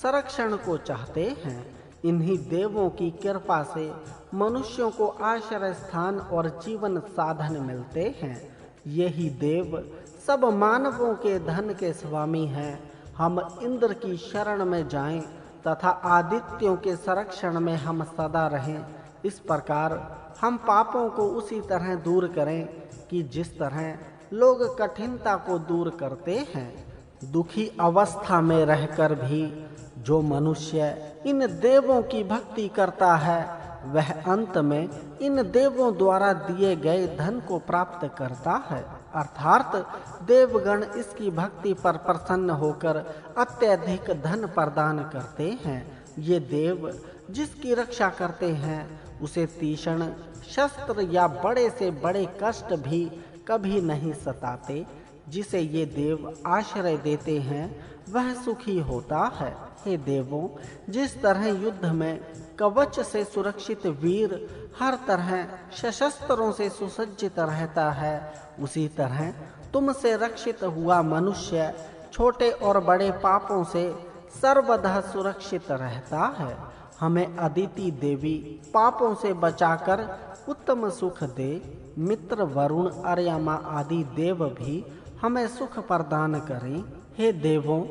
संरक्षण को चाहते हैं। इन्हीं देवों की कृपा से मनुष्यों को आश्रय स्थान और जीवन साधन मिलते हैं। यही देव सब मानवों के धन के स्वामी हैं। हम इंद्र की शरण में जाएं तथा आदित्यों के संरक्षण में हम सदा रहें। इस प्रकार हम पापों को उसी तरह दूर करें कि जिस तरह लोग कठिनता को दूर करते हैं। दुखी अवस्था में रहकर भी जो मनुष्य इन देवों की भक्ति करता है, वह अंत में इन देवों द्वारा दिए गए धन को प्राप्त करता है। अर्थात देवगण इसकी भक्ति पर प्रसन्न होकर अत्यधिक धन प्रदान करते हैं। ये देव जिसकी रक्षा करते हैं, उसे तीक्ष्ण शस्त्र या बड़े से बड़े कष्ट भी कभी नहीं सताते। जिसे ये देव आश्रय देते हैं, वह सुखी होता है। हे देवों, जिस तरह युद्ध में कवच से सुरक्षित वीर हर तरह सशस्त्रों से सुसज्जित रहता है, उसी तरह तुमसे रक्षित हुआ मनुष्य छोटे और बड़े पापों से सर्वदा सुरक्षित रहता है। हमें अदिति देवी पापों से बचाकर उत्तम सुख दे। मित्र वरुण, अर्यमा आदि देव भी हमें सुख प्रदान करें। हे देवों,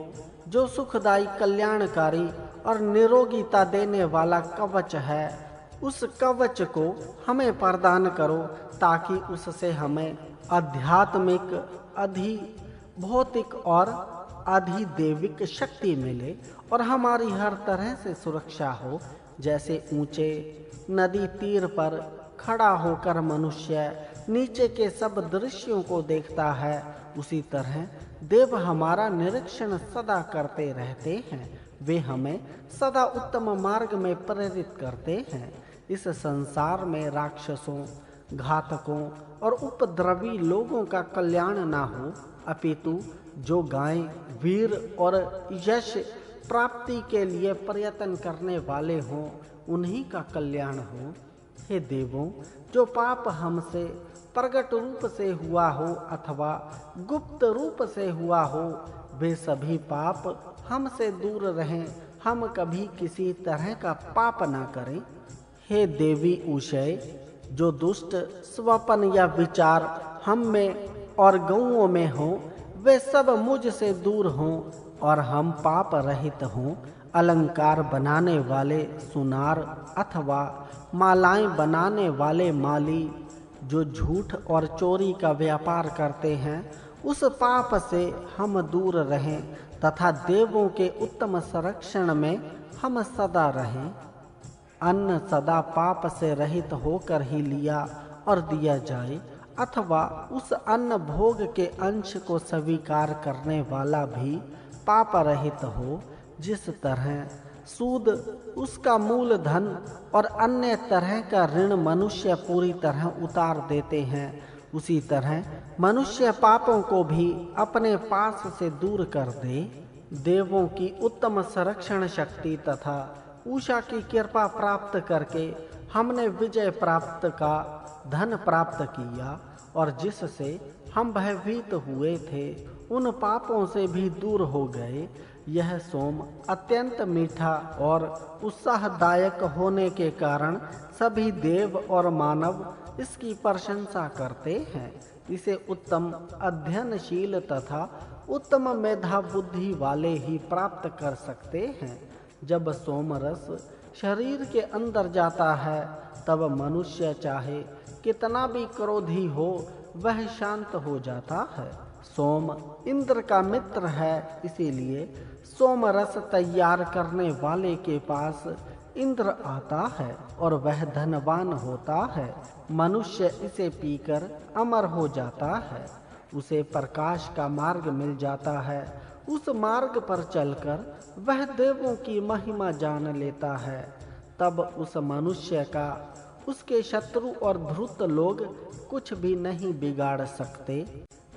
जो सुखदायी, कल्याणकारी और निरोगीता देने वाला कवच है, उस कवच को हमें प्रदान करो, ताकि उससे हमें आध्यात्मिक, अधिभौतिक और अधिदैविक शक्ति मिले और हमारी हर तरह से सुरक्षा हो। जैसे ऊंचे नदी तीर पर खड़ा होकर मनुष्य नीचे के सब दृश्यों को देखता है, उसी तरह देव हमारा निरीक्षण सदा करते रहते हैं। वे हमें सदा उत्तम मार्ग में प्रेरित करते हैं। इस संसार में राक्षसों, घातकों और उपद्रवी लोगों का कल्याण ना हो, अपितु जो गाय, वीर और यश प्राप्ति के लिए प्रयत्न करने वाले हों, उन्हीं का कल्याण हो। हे देवों, जो पाप हमसे प्रकट रूप से हुआ हो अथवा गुप्त रूप से हुआ हो, वे सभी पाप हमसे दूर रहें, हम कभी किसी तरह का पाप ना करें। हे देवी उषय, जो दुष्ट स्वप्न या विचार हम में और गौओं में हों, वे सब मुझ से दूर हों और हम पाप रहित हों। अलंकार बनाने वाले सुनार अथवा मालाएं बनाने वाले माली, जो झूठ और चोरी का व्यापार करते हैं, उस पाप से हम दूर रहें तथा देवों के उत्तम संरक्षण में हम सदा रहें। अन्न सदा पाप से रहित होकर ही लिया और दिया जाए, अथवा उस अन्न भोग के अंश को स्वीकार करने वाला भी पाप रहित हो। जिस तरह सूद, उसका मूल धन और अन्य तरह का ऋण मनुष्य पूरी तरह उतार देते हैं, उसी तरह मनुष्य पापों को भी अपने पास से दूर कर दे। देवों की उत्तम संरक्षण शक्ति तथा उषा की कृपा प्राप्त करके हमने विजय प्राप्त का धन प्राप्त किया और जिससे हम भयभीत हुए थे, उन पापों से भी दूर हो गए। यह सोम अत्यंत मीठा और उत्साहदायक होने के कारण सभी देव और मानव इसकी प्रशंसा करते हैं। इसे उत्तम अध्ययनशील तथा उत्तम मेधा बुद्धि वाले ही प्राप्त कर सकते हैं। जब सोमरस शरीर के अंदर जाता है, तब मनुष्य चाहे कितना भी क्रोधी हो, वह शांत हो जाता है। सोम इंद्र का मित्र है, इसीलिए सोमरस तैयार करने वाले के पास इंद्र आता है और वह धनवान होता है। मनुष्य इसे पीकर अमर हो जाता है, उसे प्रकाश का मार्ग मिल जाता है। उस मार्ग पर चलकर वह देवों की महिमा जान लेता है। तब उस मनुष्य का उसके शत्रु और धूर्त लोग कुछ भी नहीं बिगाड़ सकते।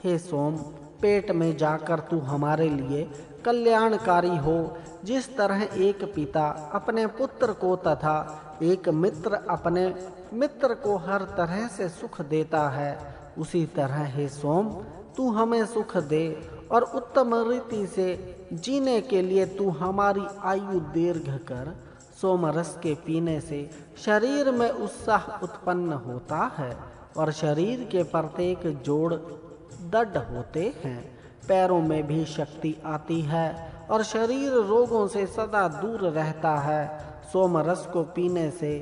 हे सोम, पेट में जाकर तू हमारे लिए कल्याणकारी हो। जिस तरह एक पिता अपने पुत्र को तथा एक मित्र अपने मित्र को हर तरह से सुख देता है, उसी तरह हे सोम, तू हमें सुख दे और उत्तम रीति से जीने के लिए तू हमारी आयु दीर्घ कर। सोमरस के पीने से शरीर में उत्साह उत्पन्न होता है और शरीर के प्रत्येक जोड़ दृढ़ होते हैं। पैरों में भी शक्ति आती है और शरीर रोगों से सदा दूर रहता है। सोमरस को पीने से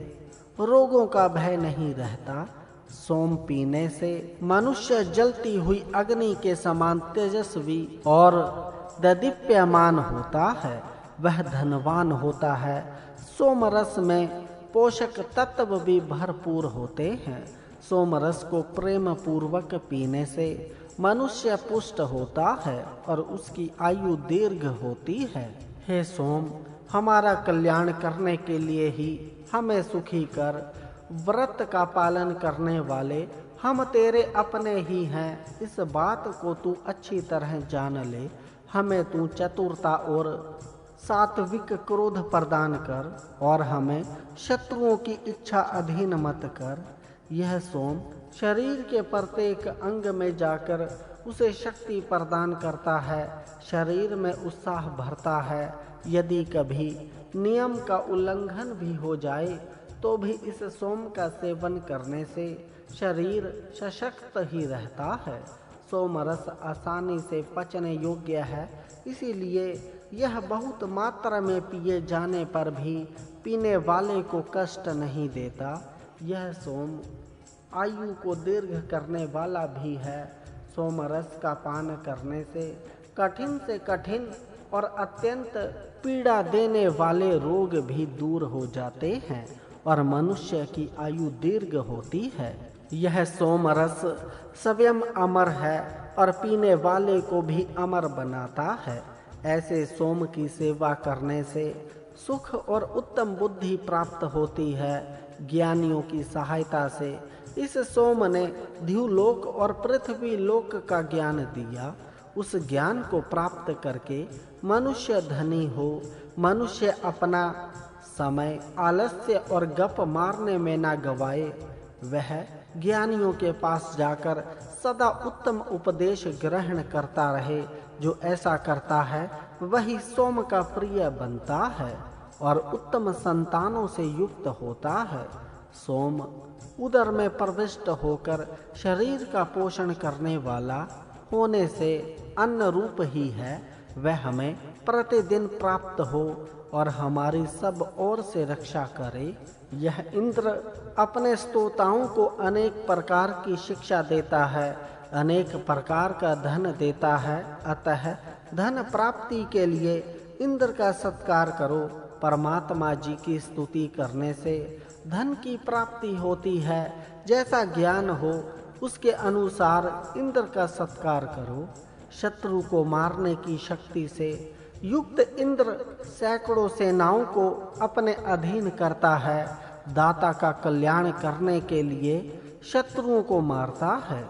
रोगों का भय नहीं रहता। सोम पीने से मनुष्य जलती हुई अग्नि के समान तेजस्वी और दीप्यमान होता है, वह धनवान होता है। सोमरस में पोषक तत्व भी भरपूर होते हैं। सोमरस को प्रेम पूर्वक पीने से मनुष्य पुष्ट होता है और उसकी आयु दीर्घ होती है। हे सोम, हमारा कल्याण करने के लिए ही हमें सुखी कर। व्रत का पालन करने वाले हम तेरे अपने ही हैं, इस बात को तू अच्छी तरह जान ले। हमें तू चतुरता और सात्विक क्रोध प्रदान कर और हमें शत्रुओं की इच्छा अधीन मत कर। यह सोम शरीर के प्रत्येक अंग में जाकर उसे शक्ति प्रदान करता है, शरीर में उत्साह भरता है। यदि कभी नियम का उल्लंघन भी हो जाए, तो भी इस सोम का सेवन करने से शरीर सशक्त ही रहता है। सोमरस आसानी से पचने योग्य है, इसीलिए यह बहुत मात्रा में पिए जाने पर भी पीने वाले को कष्ट नहीं देता। यह सोम आयु को दीर्घ करने वाला भी है। सोमरस का पान करने से कठिन और अत्यंत पीड़ा देने वाले रोग भी दूर हो जाते हैं और मनुष्य की आयु दीर्घ होती है। यह सोमरस स्वयं अमर है और पीने वाले को भी अमर बनाता है। ऐसे सोम की सेवा करने से सुख और उत्तम बुद्धि प्राप्त होती है। ज्ञानियों की सहायता से इस सोम ने द्युलोक और पृथ्वी लोक का ज्ञान दिया। उस ज्ञान को प्राप्त करके मनुष्य धनी हो। मनुष्य अपना समय आलस्य और गप मारने में ना गवाए। वह ज्ञानियों के पास जाकर सदा उत्तम उपदेश ग्रहण करता रहे। जो ऐसा करता है वही सोम का प्रिय बनता है और उत्तम संतानों से युक्त होता है। सोम उदर में प्रविष्ट होकर शरीर का पोषण करने वाला होने से अन्न रूप ही है। वह हमें प्रतिदिन प्राप्त हो और हमारी सब ओर से रक्षा करे। यह इंद्र अपने स्तोताओं को अनेक प्रकार की शिक्षा देता है, अनेक प्रकार का धन देता है। अतः धन प्राप्ति के लिए इंद्र का सत्कार करो। परमात्मा जी की स्तुति करने से धन की प्राप्ति होती है। जैसा ज्ञान हो उसके अनुसार इंद्र का सत्कार करो। शत्रु को मारने की शक्ति से युक्त इंद्र सैकड़ों सेनाओं को अपने अधीन करता है। दाता का कल्याण करने के लिए शत्रुओं को मारता है।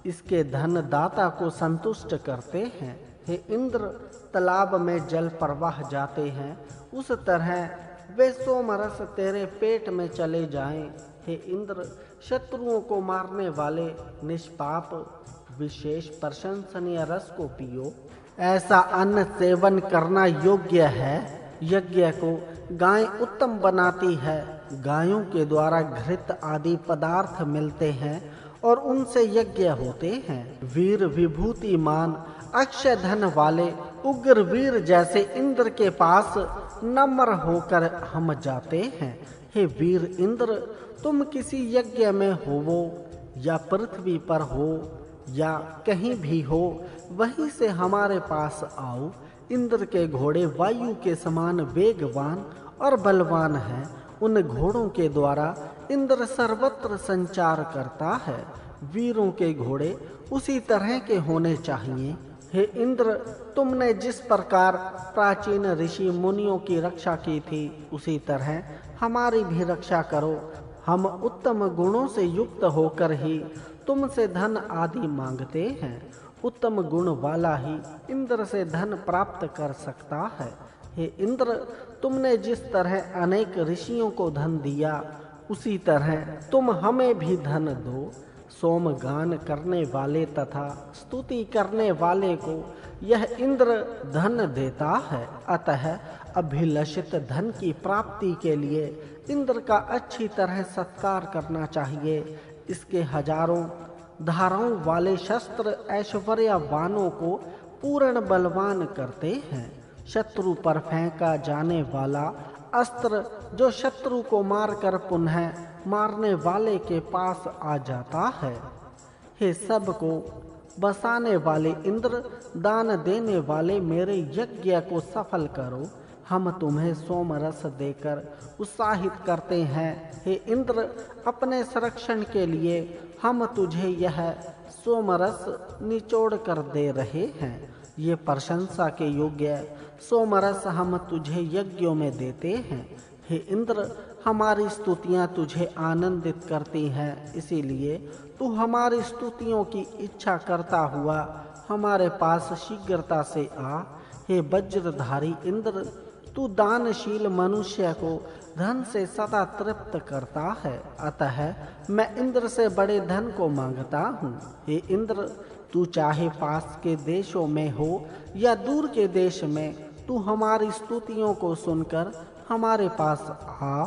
इसके धन दाता को संतुष्ट करते हैं। हे इंद्र, तालाब में जल प्रवाह जाते हैं, उस तरह वे सोमरस तेरे पेट में चले जाएं। हे इंद्र, शत्रुओं को मारने वाले निष्पाप विशेष प्रशंसनीय रस को पियो। ऐसा अन्न सेवन करना योग्य है। यज्ञ को गाय उत्तम बनाती है। गायों के द्वारा घृत आदि पदार्थ मिलते हैं और उनसे यज्ञ होते हैं। वीर विभूतिमान अक्षय धन वाले उग्र वीर जैसे इंद्र के पास नम्र होकर हम जाते हैं। हे वीर इंद्र, तुम किसी यज्ञ में होवो या पृथ्वी पर हो या कहीं भी हो, वहीं से हमारे पास आओ। इंद्र के घोड़े वायु के समान वेगवान और बलवान हैं। उन घोड़ों के द्वारा इंद्र सर्वत्र संचार करता है। वीरों के घोड़े उसी तरह के होने चाहिए। हे इंद्र, तुमने जिस प्रकार प्राचीन ऋषि मुनियों की रक्षा की थी, उसी तरह हमारी भी रक्षा करो। हम उत्तम गुणों से युक्त होकर ही तुमसे धन आदि मांगते हैं। उत्तम गुण वाला ही इंद्र से धन प्राप्त कर सकता है। हे इंद्र, तुमने जिस तरह अनेक ऋषियों को धन दिया, उसी तरह तुम हमें भी धन दो। सोम गान करने वाले तथा स्तुति करने वाले को यह इंद्र धन देता है। अतः अभिलषित धन की प्राप्ति के लिए इंद्र का अच्छी तरह सत्कार करना चाहिए। इसके हजारों धाराओं वाले शस्त्र ऐश्वर्यवानों को पूर्ण बलवान करते हैं। शत्रु पर फेंका जाने वाला अस्त्र जो शत्रु को मारकर पुनः मारने वाले के पास आ जाता है। हे सबको बसाने वाले इंद्र, दान देने वाले मेरे यज्ञ को सफल करो। हम तुम्हें सोमरस देकर उत्साहित करते हैं। हे इंद्र, अपने संरक्षण के लिए हम तुझे यह सोमरस निचोड़ कर दे रहे हैं। ये प्रशंसा के योग्य सोमरस हम तुझे यज्ञों में देते हैं। हे इंद्र, हमारी स्तुतियाँ तुझे आनंदित करती हैं, इसीलिए तू हमारी स्तुतियों की इच्छा करता हुआ हमारे पास शीघ्रता से आ। हे वज्रधारी इंद्र, तू दानशील मनुष्य को धन से सदा तृप्त करता है। अतः मैं इंद्र से बड़े धन को मांगता हूँ। हे इंद्र, तू चाहे पास के देशों में हो या दूर के देश में, तू हमारी स्तुतियों को सुनकर हमारे पास आ।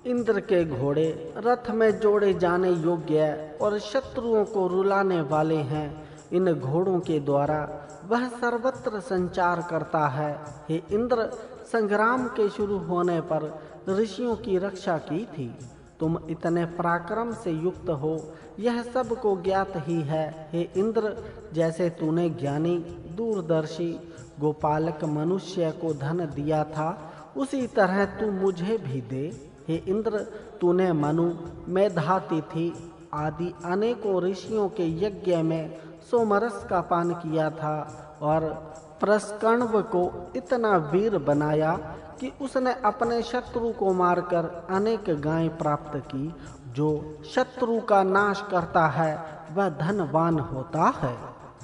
इंद्र के घोड़े रथ में जोड़े जाने योग्य और शत्रुओं को रुलाने वाले हैं। इन घोड़ों के द्वारा वह सर्वत्र संचार करता है। हे इंद्र, संग्राम के शुरू होने पर ऋषियों की रक्षा की थी। तुम इतने पराक्रम से युक्त हो, यह सबको ज्ञात ही है। हे इंद्र, जैसे तूने ज्ञानी, दूरदर्शी, गोपालक मनुष्य को धन दिया था, उसी तरह तू मुझे भी दे। हे इंद्र, तूने मनु, मेधातिथि आदि अनेकों ऋषियों के यज्ञ में सोमरस का पान किया था और प्रस्कण्व को इतना वीर बनाया कि उसने अपने शत्रु को मारकर अनेक गायें प्राप्त की। जो शत्रु का नाश करता है वह धनवान होता है।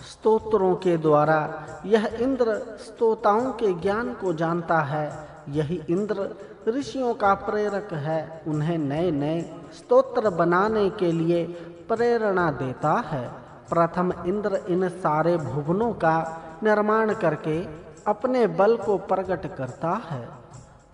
स्तोत्रों के द्वारा यह इंद्र स्तोताओं के ज्ञान को जानता है। यही इंद्र ऋषियों का प्रेरक है, उन्हें नए नए स्तोत्र बनाने के लिए प्रेरणा देता है। प्रथम इंद्र इन सारे भुवनों का निर्माण करके अपने बल को प्रकट करता है।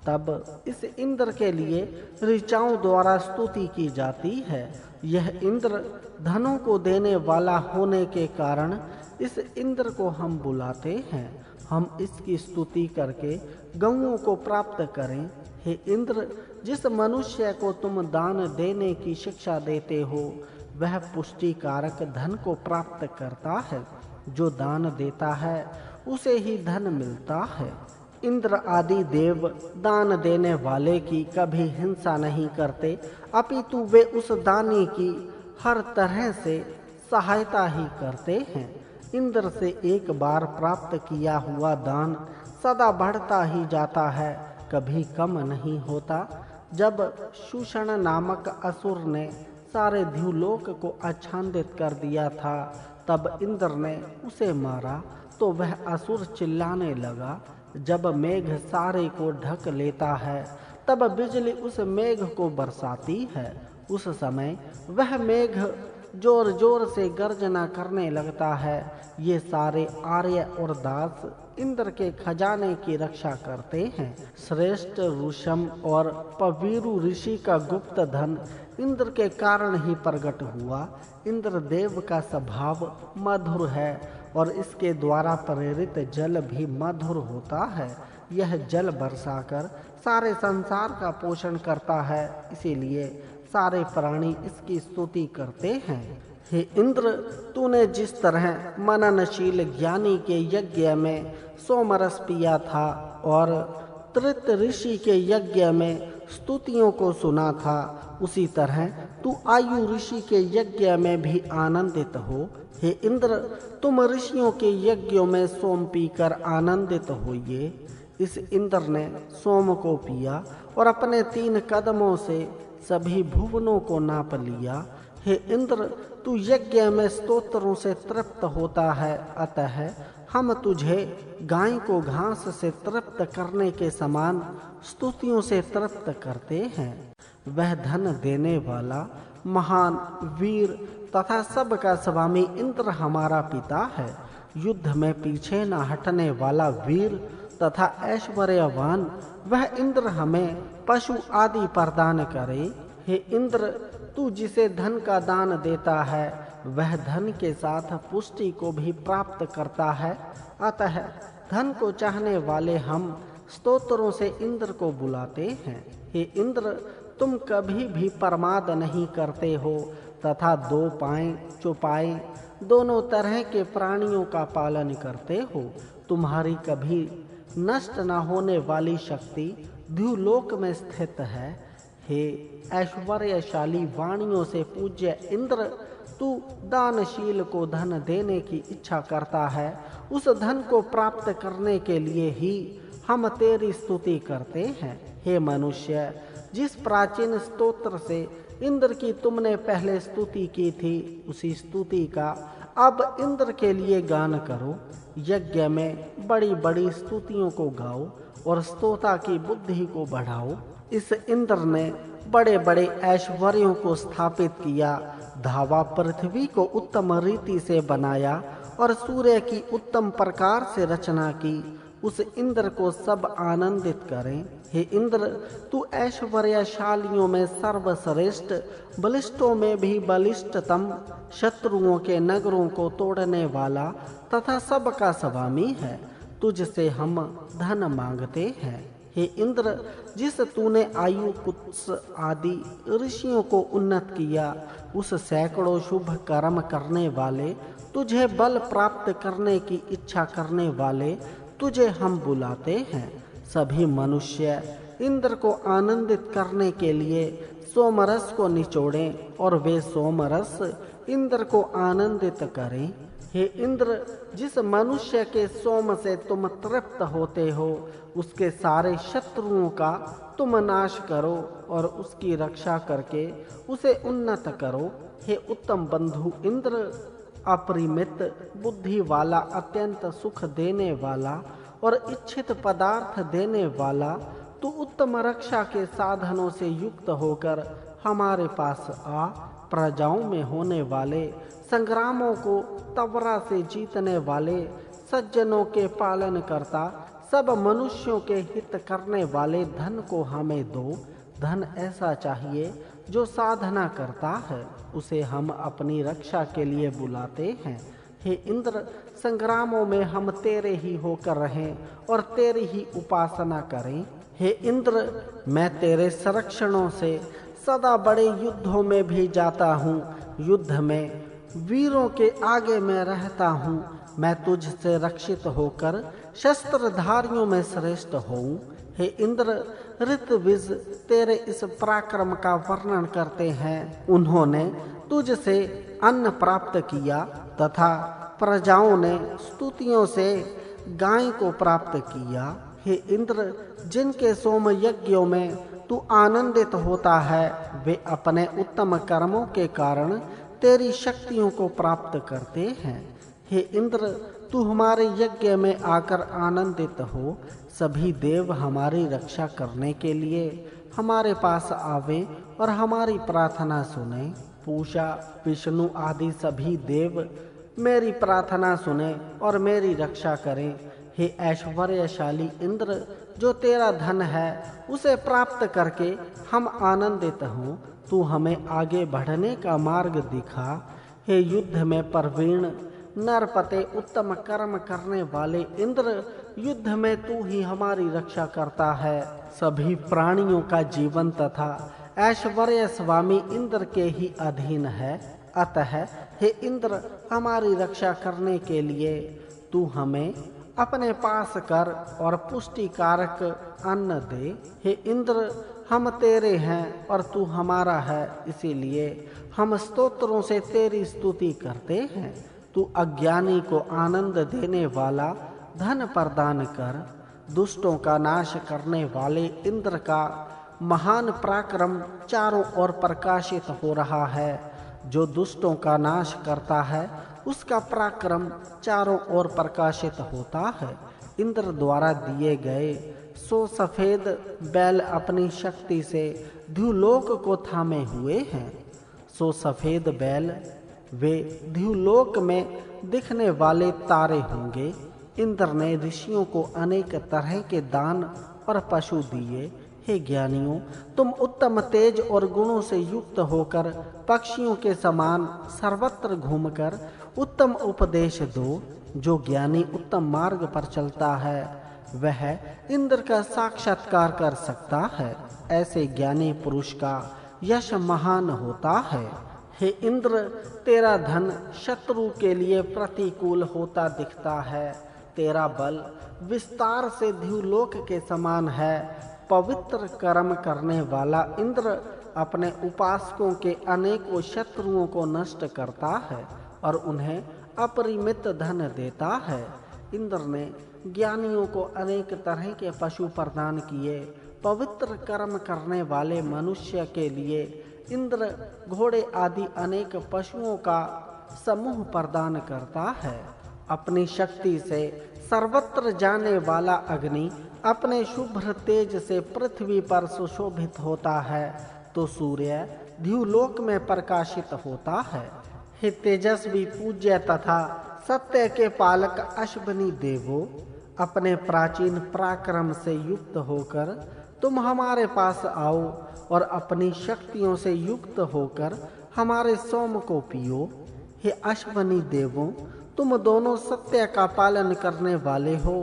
तब इस इंद्र के लिए ऋचाओं द्वारा स्तुति की जाती है। यह इंद्र धनों को देने वाला होने के कारण इस इंद्र को हम बुलाते हैं। हम इसकी स्तुति करके गौओं को प्राप्त करें। हे इंद्र, जिस मनुष्य को तुम दान देने की शिक्षा देते हो, वह पुष्टिकारक धन को प्राप्त करता है। जो दान देता है उसे ही धन मिलता है। इंद्र आदि देव दान देने वाले की कभी हिंसा नहीं करते, अपितु वे उस दानी की हर तरह से सहायता ही करते हैं। इंद्र से एक बार प्राप्त किया हुआ दान सदा बढ़ता ही जाता है, कभी कम नहीं होता। जब शूषण नामक असुर ने सारे द्युलोक को आच्छादित कर दिया था, तब इंद्र ने उसे मारा तो वह असुर चिल्लाने लगा। जब मेघ सारे को ढक लेता है, तब बिजली उस मेघ को बरसाती है। उस समय वह मेघ जोर जोर से गर्जना करने लगता है। ये सारे आर्य और दास इंद्र के खजाने की रक्षा करते हैं। श्रेष्ठ ऋषम और पवीरु ऋषि का गुप्त धन इंद्र के कारण ही प्रकट हुआ। इंद्र देव का स्वभाव मधुर है और इसके द्वारा प्रेरित जल भी मधुर होता है। यह जल बरसाकर सारे संसार का पोषण करता है, इसीलिए सारे प्राणी इसकी स्तुति करते हैं। हे इंद्र, तूने जिस तरह मननशील ज्ञानी के यज्ञ में सोमरस पिया था और त्रित ऋषि के यज्ञ में स्तुतियों को सुना था, उसी तरह तू आयु ऋषि के यज्ञ में भी आनंदित हो। हे इंद्र, तुम ऋषियों के यज्ञों में सोम पीकर आनंदित होइए। इस इंद्र ने सोम को पिया और अपने 3 कदमों से सभी भुवनों को नाप लिया। हे इंद्र, तू यज्ञ में स्तोत्रों से तृप्त होता है, अतः हम तुझे गाय को घास से तृप्त करने के समान स्तुतियों से तृप्त करते हैं। वह धन देने वाला महान वीर तथा सबका स्वामी इंद्र हमारा पिता है। युद्ध में पीछे न हटने वाला वीर तथा ऐश्वर्यवान वह इंद्र हमें पशु आदि प्रदान करे। हे इंद्र, तू जिसे धन का दान देता है वह धन के साथ पुष्टि को भी प्राप्त करता है, अतः धन को चाहने वाले हम स्तोत्रों से इंद्र को बुलाते हैं। हे इंद्र, तुम कभी भी प्रमाद नहीं करते हो तथा 2 पाएं चौपाएं दोनों तरह के प्राणियों का पालन करते हो। तुम्हारी कभी नष्ट न होने वाली शक्ति द्युलोक में स्थित है। हे ऐश्वर्यशाली वाणियों से पूज्य इंद्र, तू दानशील को धन देने की इच्छा करता है। उस धन को प्राप्त करने के लिए ही हम तेरी स्तुति करते हैं। हे मनुष्य, जिस प्राचीन स्तोत्र से इंद्र की तुमने पहले स्तुति की थी, उसी स्तुति का अब इंद्र के लिए गान करो। यज्ञ में बड़ी बड़ी स्तुतियों को गाओ और स्तोता की बुद्धि को बढ़ाओ। इस इंद्र ने बड़े बड़े ऐश्वर्यों को स्थापित किया, धावा पृथ्वी को उत्तम रीति से बनाया और सूर्य की उत्तम प्रकार से रचना की। उस इंद्र को सब आनंदित करें। हे इंद्र, तू ऐश्वर्यशालियों में सर्वश्रेष्ठ, बलिष्ठों में भी बलिष्ठतम, शत्रुओं के नगरों को तोड़ने वाला तथा सबका स्वामी है। तुझसे हम धन मांगते हैं। हे इंद्र, जिस तूने आयु कुत्स आदि ऋषियों को उन्नत किया, उस सैकड़ों शुभ कर्म करने वाले, तुझे बल प्राप्त करने की इच्छा करने वाले तुझे हम बुलाते हैं। सभी मनुष्य इंद्र को आनंदित करने के लिए सोमरस को निचोड़ें और वे सोमरस इंद्र को आनंदित करें। हे इंद्र, जिस मनुष्य के सोम से तुम तृप्त होते हो, उसके सारे शत्रुओं का तुम नाश करो और उसकी रक्षा करके उसे उन्नत करो। हे उत्तम बंधु इंद्र, अपरिमित बुद्धि वाला, अत्यंत सुख देने वाला और इच्छित पदार्थ देने वाला, तू उत्तम रक्षा के साधनों से युक्त होकर हमारे पास आ। प्रजाओं में होने वाले संग्रामों को तवरा से जीतने वाले, सज्जनों के पालन करता, सब मनुष्यों के हित करने वाले धन को हमें दो। धन ऐसा चाहिए जो साधना करता है, उसे हम अपनी रक्षा के लिए बुलाते हैं। हे इंद्र, संग्रामों में हम तेरे ही होकर रहें और तेरी ही उपासना करें। हे इंद्र, मैं तेरे संरक्षणों से सदा बड़े युद्धों में भी जाता हूँ। युद्ध में वीरों के आगे मैं रहता हूँ। मैं तुझसे रक्षित होकर शस्त्रधारियों में श्रेष्ठ हूँ। हे इंद्र, ऋतविज तेरे इस पराक्रम का वर्णन करते हैं। उन्होंने तुझसे अन्न प्राप्त किया तथा प्रजाओं ने स्तुतियों से गाय को प्राप्त किया। हे इंद्र, जिनके सोम यज्ञों में तू आनंदित होता है, वे अपने उत्तम कर्मों के कारण तेरी शक्तियों को प्राप्त करते हैं। हे इंद्र, तू हमारे यज्ञ में आकर आनंदित हो। सभी देव हमारी रक्षा करने के लिए हमारे पास आवे और हमारी प्रार्थना सुने। पूषा, विष्णु आदि सभी देव मेरी प्रार्थना सुने और मेरी रक्षा करें। हे ऐश्वर्यशाली इंद्र, जो तेरा धन है उसे प्राप्त करके हम आनंदित हों। तू हमें आगे बढ़ने का मार्ग दिखा। हे युद्ध में प्रवीण नरपते, उत्तम कर्म करने वाले इंद्र, युद्ध में तू ही हमारी रक्षा करता है। सभी प्राणियों का जीवन तथा ऐश्वर्य स्वामी इंद्र के ही अधीन है। अतः हे इंद्र, हमारी रक्षा करने के लिए तू हमें अपने पास कर और पुष्टिकारक अन्न दे। हे इंद्र, हम तेरे हैं और तू हमारा है, इसीलिए हम स्तोत्रों से तेरी स्तुति करते हैं। तू अज्ञानी को आनंद देने वाला धन प्रदान कर। दुष्टों का नाश करने वाले इंद्र का महान पराक्रम चारों ओर प्रकाशित हो रहा है। जो दुष्टों का नाश करता है, उसका पराक्रम चारों ओर प्रकाशित होता है। इंद्र द्वारा दिए गए 100 सफेद बैल अपनी शक्ति से द्युलोक को थामे हुए हैं। 100 सफेद बैल वे द्युलोक में दिखने वाले तारे होंगे। इंद्र ने ऋषियों को अनेक तरह के दान और पशु दिए। हे ज्ञानियों, तुम उत्तम तेज और गुणों से युक्त होकर पक्षियों के समान सर्वत्र घूमकर उत्तम उपदेश दो। जो ज्ञानी उत्तम मार्ग पर चलता है, वह इंद्र का साक्षात्कार कर सकता है। ऐसे ज्ञानी पुरुष का यश महान होता है। हे इंद्र, तेरा धन शत्रु के लिए प्रतिकूल होता दिखता है। तेरा बल विस्तार से द्युलोक के समान है। पवित्र कर्म करने वाला इंद्र अपने उपासकों के अनेकों शत्रुओं को नष्ट करता है और उन्हें अपरिमित धन देता है। इंद्र ने ज्ञानियों को अनेक तरह के पशु प्रदान किए। पवित्र कर्म करने वाले मनुष्य के लिए इंद्र घोड़े आदि अनेक पशुओं का समूह प्रदान करता है। अपनी शक्ति से सर्वत्र जाने वाला अग्नि अपने शुभ्र तेज से पृथ्वी पर सुशोभित होता है, तो सूर्य द्युलोक में प्रकाशित होता है। हे तेजस्वी पूज्य तथा सत्य के पालक अश्विनी देवो, अपने प्राचीन पराक्रम से युक्त होकर तुम हमारे पास आओ और अपनी शक्तियों से युक्त होकर हमारे सोम को पियो। हे अश्वनी देवों, तुम दोनों सत्य का पालन करने वाले हो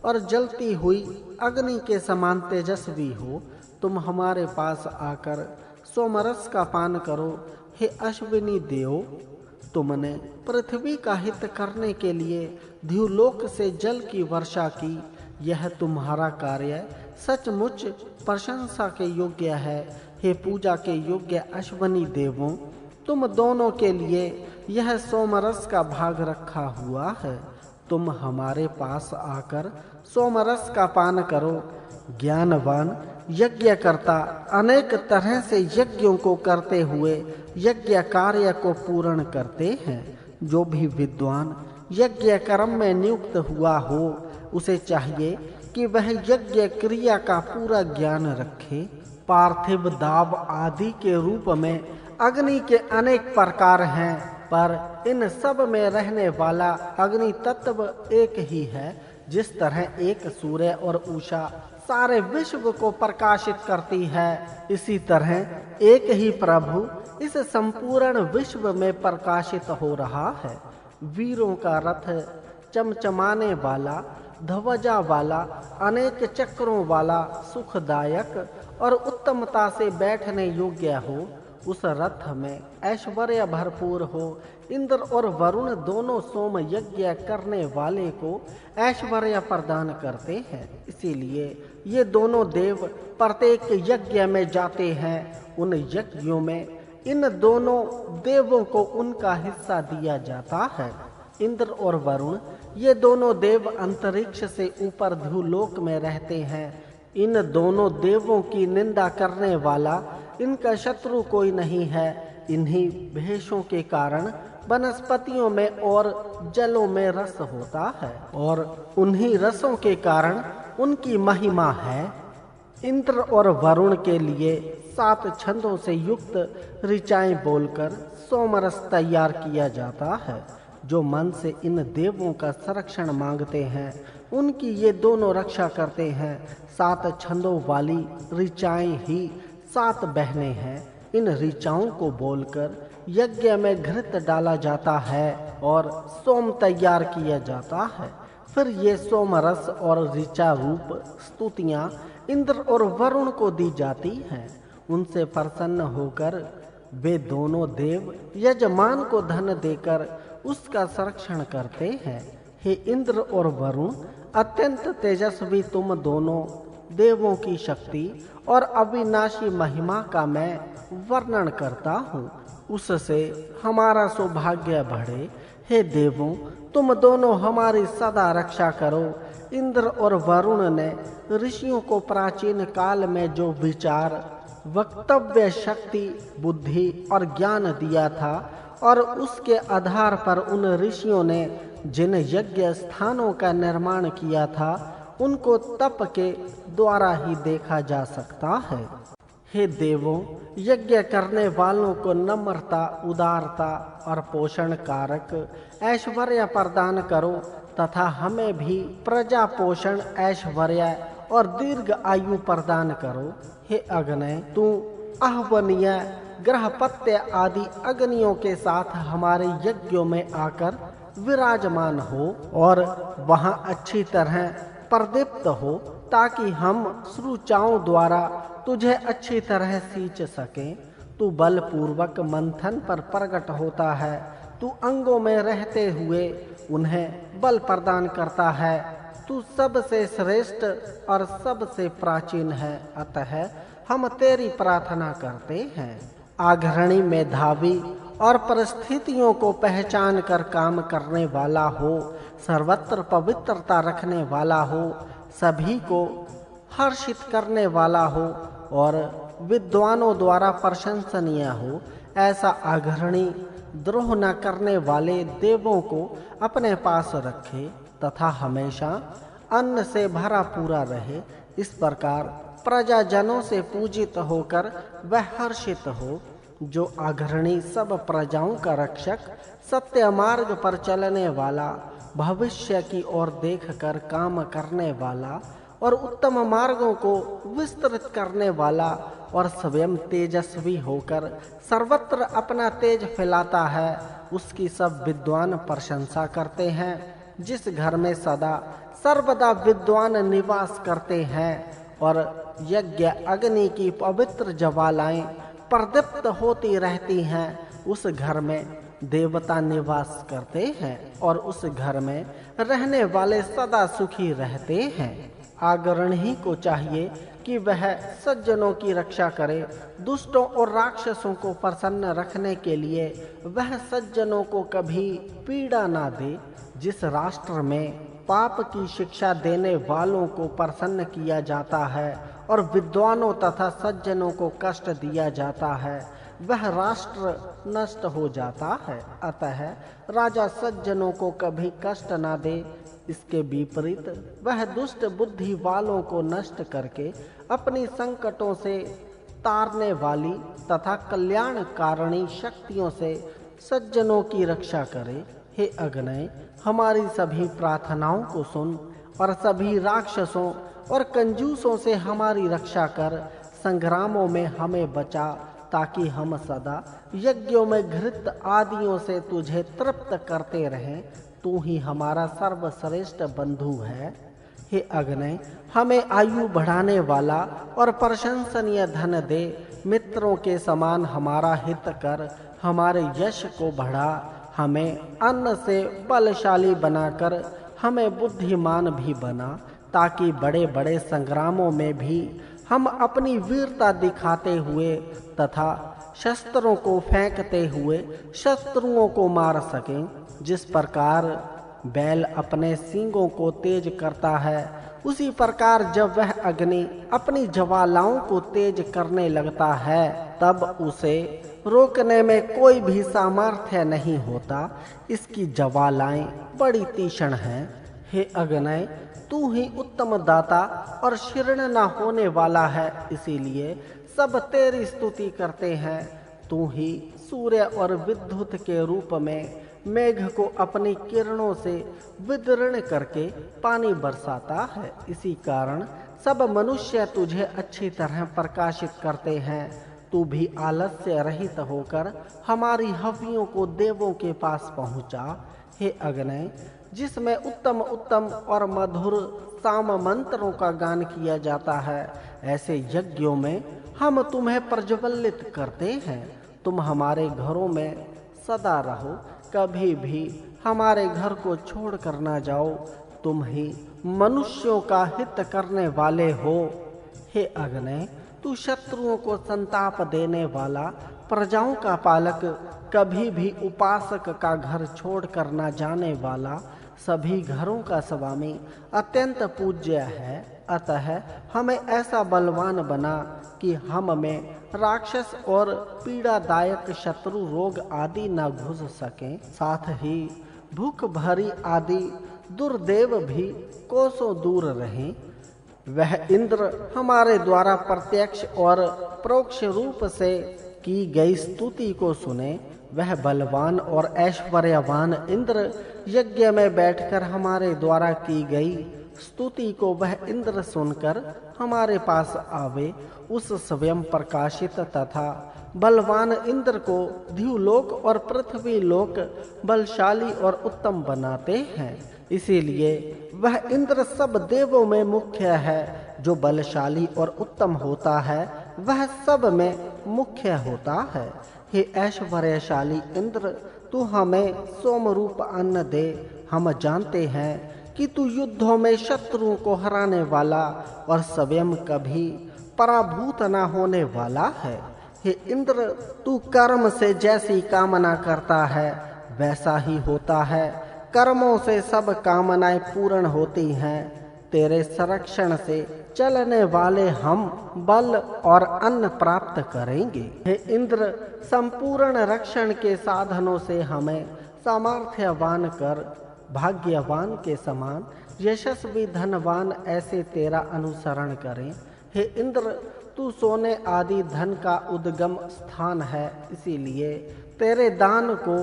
और जलती हुई अग्नि के समान तेजस्वी हो। तुम हमारे पास आकर सोमरस का पान करो। हे अश्विनी देव, तुमने पृथ्वी का हित करने के लिए द्युलोक से जल की वर्षा की। यह तुम्हारा कार्य सचमुच प्रशंसा के योग्य है। हे पूजा के योग्य अश्वनी देवों, तुम दोनों के लिए यह सोमरस का भाग रखा हुआ है। तुम हमारे पास आकर सोमरस का पान करो। ज्ञानवान यज्ञकर्ता अनेक तरह से यज्ञों को करते हुए यज्ञ कार्य को पूर्ण करते हैं। जो भी विद्वान यज्ञ कर्म में नियुक्त हुआ हो, उसे चाहिए कि वह यज्ञ क्रिया का पूरा ज्ञान रखे। पार्थिव दाव आदि के रूप में अग्नि के अनेक प्रकार हैं, पर इन सब में रहने वाला अग्नि तत्व एक ही है। जिस तरह एक सूर्य और उषा सारे विश्व को प्रकाशित करती है, इसी तरह एक ही प्रभु इस संपूर्ण विश्व में प्रकाशित हो रहा है। वीरों का रथ चमचमाने वाला, ध्वजा वाला, अनेक चक्रों वाला, सुखदायक और उत्तमता से बैठने योग्य हो, उस रथ में ऐश्वर्य भरपूर हो। इंद्र और वरुण दोनों सोम यज्ञ करने वाले को ऐश्वर्य प्रदान करते हैं। इसीलिए ये दोनों देव प्रत्येक यज्ञ में जाते हैं। उन यज्ञों में इन दोनों देवों को उनका हिस्सा दिया जाता है। इंद्र और वरुण ये दोनों देव अंतरिक्ष से ऊपर ध्युलोक में रहते हैं। इन दोनों देवों की निंदा करने वाला इनका शत्रु कोई नहीं है। इन्हीं भेषों के कारण वनस्पतियों में और जलों में रस होता है और उन्हीं रसों के कारण उनकी महिमा है। इंद्र और वरुण के लिए 7 छंदों से युक्त ऋचाएं बोलकर सोमरस तैयार किया जाता है। जो मन से इन देवों का संरक्षण मांगते हैं, उनकी ये दोनों रक्षा करते हैं। 7 छंदों वाली ऋचाएं ही 7 बहनें हैं। इन ऋचाओं को बोलकर यज्ञ में घृत डाला जाता है और सोम तैयार किया जाता है। फिर ये सोमरस और ऋचा रूप स्तुतियाँ इंद्र और वरुण को दी जाती हैं। उनसे प्रसन्न होकर वे दोनों देव यजमान को धन देकर उसका संरक्षण करते हैं। हे इंद्र और वरुण, अत्यंत तेजस्वी तुम दोनों देवों की शक्ति और अविनाशी महिमा का मैं वर्णन करता हूँ। उससे हमारा सौभाग्य बढ़े। हे देवों, तुम दोनों हमारी सदा रक्षा करो। इंद्र और वरुण ने ऋषियों को प्राचीन काल में जो विचार, वक्तव्य शक्ति, बुद्धि और ज्ञान दिया था और उसके आधार पर उन ऋषियों ने जिन यज्ञ स्थानों का निर्माण किया था, उनको तप के द्वारा ही देखा जा सकता है। हे देवों, यज्ञ करने वालों को नम्रता, उदारता और पोषण कारक ऐश्वर्य प्रदान करो तथा हमें भी प्रजा पोषण, ऐश्वर्य और दीर्घ आयु प्रदान करो। हे अग्नि, तू आहवनीय, ग्रहपत्य आदि अग्नियों के साथ हमारे यज्ञों में आकर विराजमान हो और वहाँ अच्छी तरह प्रदीप्त हो, ताकि हम श्रुचाओं द्वारा तुझे अच्छी तरह सींच सकें। तू बलपूर्वक मंथन पर प्रकट होता है। तू अंगों में रहते हुए उन्हें बल प्रदान करता है। तू सबसे श्रेष्ठ और सबसे प्राचीन है, अतः हम तेरी प्रार्थना करते हैं। आघरणी मेधावी और परिस्थितियों को पहचान कर काम करने वाला हो, सर्वत्र पवित्रता रखने वाला हो, सभी को हर्षित करने वाला हो और विद्वानों द्वारा प्रशंसनीय हो, ऐसा आघरणी द्रोह न करने वाले देवों को अपने पास रखे तथा हमेशा अन्न से भरा पूरा रहे। इस प्रकार प्रजाजनों से पूजित होकर वह हर्षित हो। जो आघरणी सब प्रजाओं का रक्षक, सत्य मार्ग पर चलने वाला, भविष्य की ओर देखकर काम करने वाला और उत्तम मार्गों को विस्तृत करने वाला और स्वयं तेजस्वी होकर सर्वत्र अपना तेज फैलाता है, उसकी सब विद्वान प्रशंसा करते हैं। जिस घर में सदा सर्वदा विद्वान निवास करते हैं और यज्ञ अग्नि की पवित्र ज्वालाएं प्रदीप्त होती रहती हैं, उस घर में देवता निवास करते हैं और उस घर में रहने वाले सदा सुखी रहते हैं। आगरणी को चाहिए कि वह सज्जनों की रक्षा करे। दुष्टों और राक्षसों को प्रसन्न रखने के लिए वह सज्जनों को कभी पीड़ा ना दे। जिस राष्ट्र में पाप की शिक्षा देने वालों को प्रसन्न किया जाता है और विद्वानों तथा सज्जनों को कष्ट दिया जाता है, वह राष्ट्र नष्ट हो जाता है। अतः राजा सज्जनों को कभी कष्ट ना दे। इसके विपरीत वह दुष्ट बुद्धि वालों को नष्ट करके अपनी संकटों से तारने वाली तथा कल्याणकारिणी शक्तियों से सज्जनों की रक्षा करे। हे अग्नय, हमारी सभी प्रार्थनाओं को सुन और सभी राक्षसों और कंजूसों से हमारी रक्षा कर। संग्रामों में हमें बचा ताकि हम सदा यज्ञों में घृत आदियों से तुझे तृप्त करते रहें। तू ही हमारा सर्वश्रेष्ठ बंधु है। हे अग्नय, हमें आयु बढ़ाने वाला और प्रशंसनीय धन दे। मित्रों के समान हमारा हित कर, हमारे यश को बढ़ा। हमें अन्न से बलशाली बनाकर हमें बुद्धिमान भी बना, ताकि बड़े बड़े संग्रामों में भी हम अपनी वीरता दिखाते हुए तथा शस्त्रों को फेंकते हुए शत्रुओं को मार सकें। जिस प्रकार बैल अपने सींगों को तेज करता है, उसी प्रकार जब वह अग्नि अपनी ज्वालाओं को तेज करने लगता है, तब उसे रोकने में कोई भी सामर्थ्य नहीं होता। इसकी ज्वालाएं बड़ी तीक्ष्ण हैं। हे अग्नय, तू ही उत्तम दाता और शीर्ण न होने वाला है, इसीलिए सब तेरी स्तुति करते हैं। तू ही सूर्य और विद्युत के रूप में मेघ को अपनी किरणों से विदीर्ण करके पानी बरसाता है। इसी कारण सब मनुष्य तुझे अच्छी तरह प्रकाशित करते हैं। तू भी आलस्य रहित होकर हमारी हव्यों को देवों के पास पहुंचा। हे अग्नय, जिसमें उत्तम उत्तम और मधुर साम मंत्रों का गान किया जाता है, ऐसे यज्ञों में हम तुम्हें प्रज्वलित करते हैं। तुम हमारे घरों में सदा रहो, कभी भी हमारे घर को छोड़ कर ना जाओ। तुम ही मनुष्यों का हित करने वाले हो। हे अग्नय, तू शत्रुओं को संताप देने वाला, प्रजाओं का पालक, कभी भी उपासक का घर छोड़ कर ना जाने वाला, सभी घरों का स्वामी, अत्यंत पूज्य है। अतः हमें ऐसा बलवान बना कि हम में राक्षस और पीड़ादायक शत्रु रोग आदि न घुस सकें। साथ ही भूख भरी आदि दुर्देव भी कोसों दूर रहें। वह इंद्र हमारे द्वारा प्रत्यक्ष और परोक्ष रूप से की गई स्तुति को सुने। वह बलवान और ऐश्वर्यवान इंद्र यज्ञ में बैठकर हमारे द्वारा की गई स्तुति को वह इंद्र सुनकर हमारे पास आवे। उस स्वयं प्रकाशित तथा बलवान इंद्र को द्युलोक और पृथ्वी लोक बलशाली और उत्तम बनाते हैं। इसीलिए वह इंद्र सब देवों में मुख्य है। जो बलशाली और उत्तम होता है, वह सब में मुख्य होता है। हे ऐश्वर्यशाली इंद्र, तू हमें सोमरूप अन्न दे। हम जानते हैं कि तू युद्धों में शत्रुओं को हराने वाला और स्वयं कभी पराभूत न होने वाला है। हे इंद्र, तू कर्म से जैसी कामना करता है, वैसा ही होता है। कर्मों से सब कामनाएं पूर्ण होती हैं। तेरे संरक्षण से चलने वाले हम बल और अन्न प्राप्त करेंगे। हे इंद्र, संपूर्ण रक्षण के साधनों से हमें सामर्थ्यवान कर भाग्यवान के समान यशस्वी धनवान ऐसे तेरा अनुसरण करें। हे इंद्र, तू सोने आदि धन का उद्गम स्थान है, इसीलिए तेरे दान को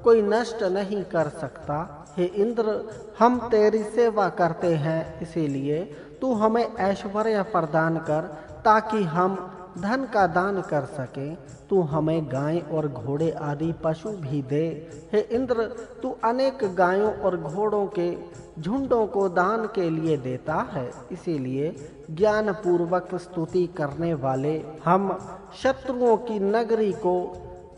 कोई नष्ट नहीं कर सकता। हे इंद्र, हम तेरी सेवा करते हैं, इसीलिए तू हमें ऐश्वर्य प्रदान कर ताकि हम धन का दान कर सकें। तू हमें गाय और घोड़े आदि पशु भी दे। हे इंद्र, तू अनेक गायों और घोड़ों के झुंडों को दान के लिए देता है, इसीलिए ज्ञान पूर्वक स्तुति करने वाले हम शत्रुओं की नगरी को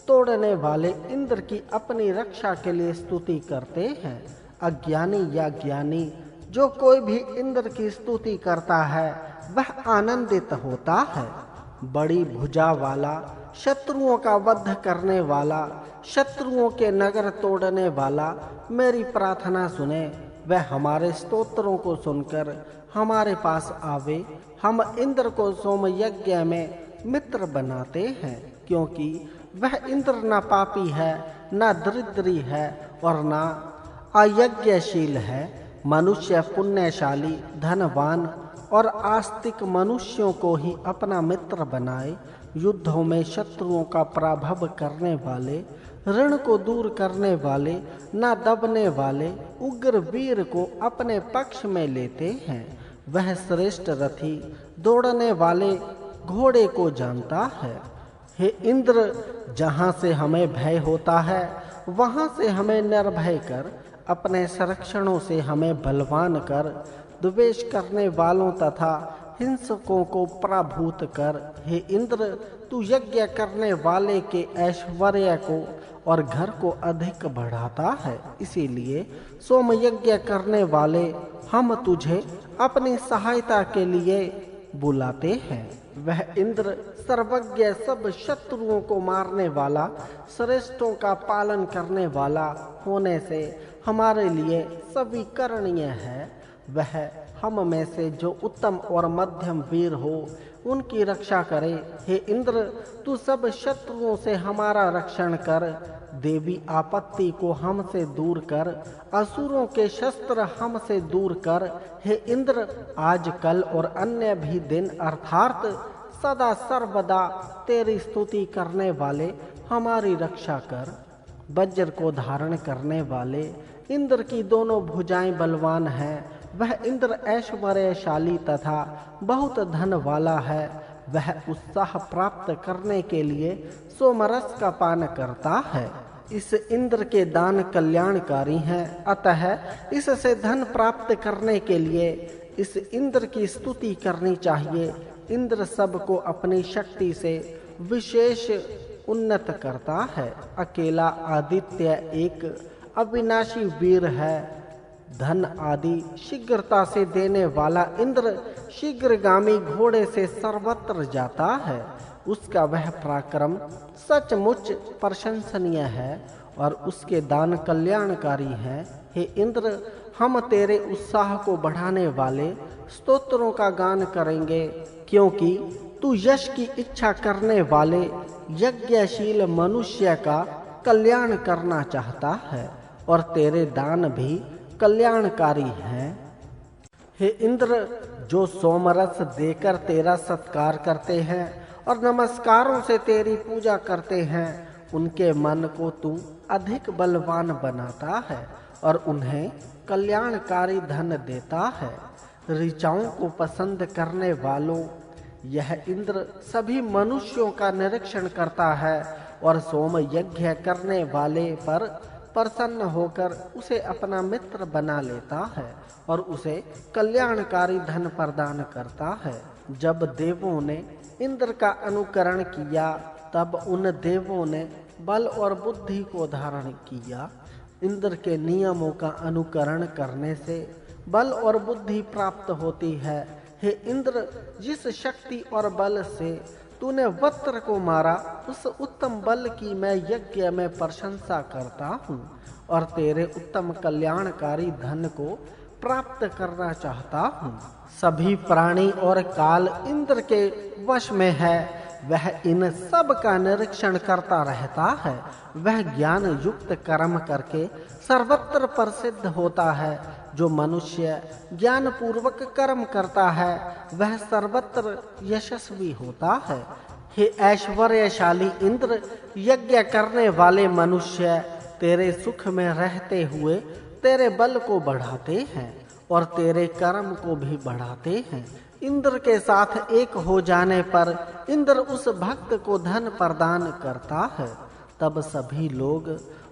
तोड़ने वाले इंद्र की अपनी रक्षा के लिए स्तुति करते हैं। अज्ञानी या ज्ञानी जो कोई भी इंद्र की स्तुति करता है वह आनंदित होता है। बड़ी भुजा वाला, शत्रुओं का वध करने वाला, शत्रुओं के नगर तोड़ने वाला मेरी प्रार्थना सुने। वह हमारे स्तोत्रों को सुनकर हमारे पास आवे। हम इंद्र को सोम यज्ञ में मित्र बनाते हैं, क्योंकि वह इंद्र न पापी है, न दरिद्री है और न अयज्ञशील है। मनुष्य पुण्यशाली, धनवान और आस्तिक मनुष्यों को ही अपना मित्र बनाए। युद्धों में शत्रुओं का पराभव करने वाले, ऋण को दूर करने वाले, न दबने वाले उग्र वीर को अपने पक्ष में लेते हैं। वह श्रेष्ठ रथी, दौड़ने वाले घोड़े को जानता है। हे इंद्र, जहाँ से हमें भय होता है वहाँ से हमें निर्भय कर, अपने संरक्षणों से हमें बलवान कर, द्वेष करने वालों तथा हिंसकों को पराभूत कर। हे इंद्र, तू यज्ञ करने वाले के ऐश्वर्य को और घर को अधिक बढ़ाता है, इसीलिए सोम यज्ञ करने वाले हम तुझे अपनी सहायता के लिए बुलाते हैं। वह इंद्र सर्वज्ञ, सब शत्रुओं को मारने वाला, श्रेष्ठों का पालन करने वाला होने से हमारे लिए स्वीकरणीय है। वह हम में से जो उत्तम और मध्यम वीर हो उनकी रक्षा करे। हे इंद्र, तू सब शत्रुओं से हमारा रक्षण कर। देवी आपत्ति को हमसे दूर कर, असुरों के शस्त्र हमसे दूर कर। हे इंद्र, आज कल और अन्य भी दिन अर्थात सदा सर्वदा तेरी स्तुति करने वाले हमारी रक्षा कर। वज्र को धारण करने वाले इंद्र की दोनों भुजाएं बलवान हैं। वह इंद्र ऐश्वर्यशाली तथा बहुत धन वाला है। वह उत्साह प्राप्त करने के लिए सोमरस का पान करता है। इस इंद्र के दान कल्याणकारी हैं, अतः इससे धन प्राप्त करने के लिए इस इंद्र की स्तुति करनी चाहिए। इंद्र सबको अपनी शक्ति से विशेष उन्नत करता है। अकेला आदित्य एक अविनाशी वीर है। धन आदि शीघ्रता से देने वाला इंद्र शीघ्रगामी घोड़े से सर्वत्र जाता है। उसका वह पराक्रम सचमुच प्रशंसनीय है और उसके दान कल्याणकारी हैं। हे इंद्र, हम तेरे उत्साह को बढ़ाने वाले स्तोत्रों का गान करेंगे, क्योंकि तू यश की इच्छा करने वाले यज्ञशील मनुष्य का कल्याण करना चाहता है और तेरे दान भी कल्याणकारी हैं। हे इंद्र, जो सोमरस देकर तेरा सत्कार करते हैं और नमस्कारों से तेरी पूजा करते हैं, उनके मन को तू अधिक बलवान बनाता है और उन्हें कल्याणकारी धन देता है। ऋचाओं को पसंद करने वालों, यह इंद्र सभी मनुष्यों का निरीक्षण करता है और सोम यज्ञ करने वाले पर प्रसन्न होकर उसे अपना मित्र बना लेता है और उसे कल्याणकारी धन प्रदान करता है। जब देवों ने इंद्र का अनुकरण किया, तब उन देवों ने बल और बुद्धि को धारण किया। इंद्र के नियमों का अनुकरण करने से बल और बुद्धि प्राप्त होती है। हे इंद्र, जिस शक्ति और बल से तूने वत्र को मारा, उस उत्तम बल की मैं यज्ञ में प्रशंसा करता हूँ और तेरे उत्तम कल्याणकारी धन को प्राप्त करना चाहता हूँ। सभी प्राणी और काल इंद्र के वश में है। वह इन सब का निरीक्षण करता रहता है। वह ज्ञान युक्त कर्म करके सर्वत्र प्रसिद्ध होता है। जो मनुष्य ज्ञान पूर्वक कर्म करता है वह सर्वत्र यशस्वी होता है। हे ऐश्वर्यशाली इंद्र, यज्ञ करने वाले मनुष्य तेरे सुख में रहते हुए तेरे बल को बढ़ाते हैं और तेरे कर्म को भी बढ़ाते हैं। इंद्र के साथ एक हो जाने पर इंद्र उस भक्त को धन प्रदान करता है। तब सभी लोग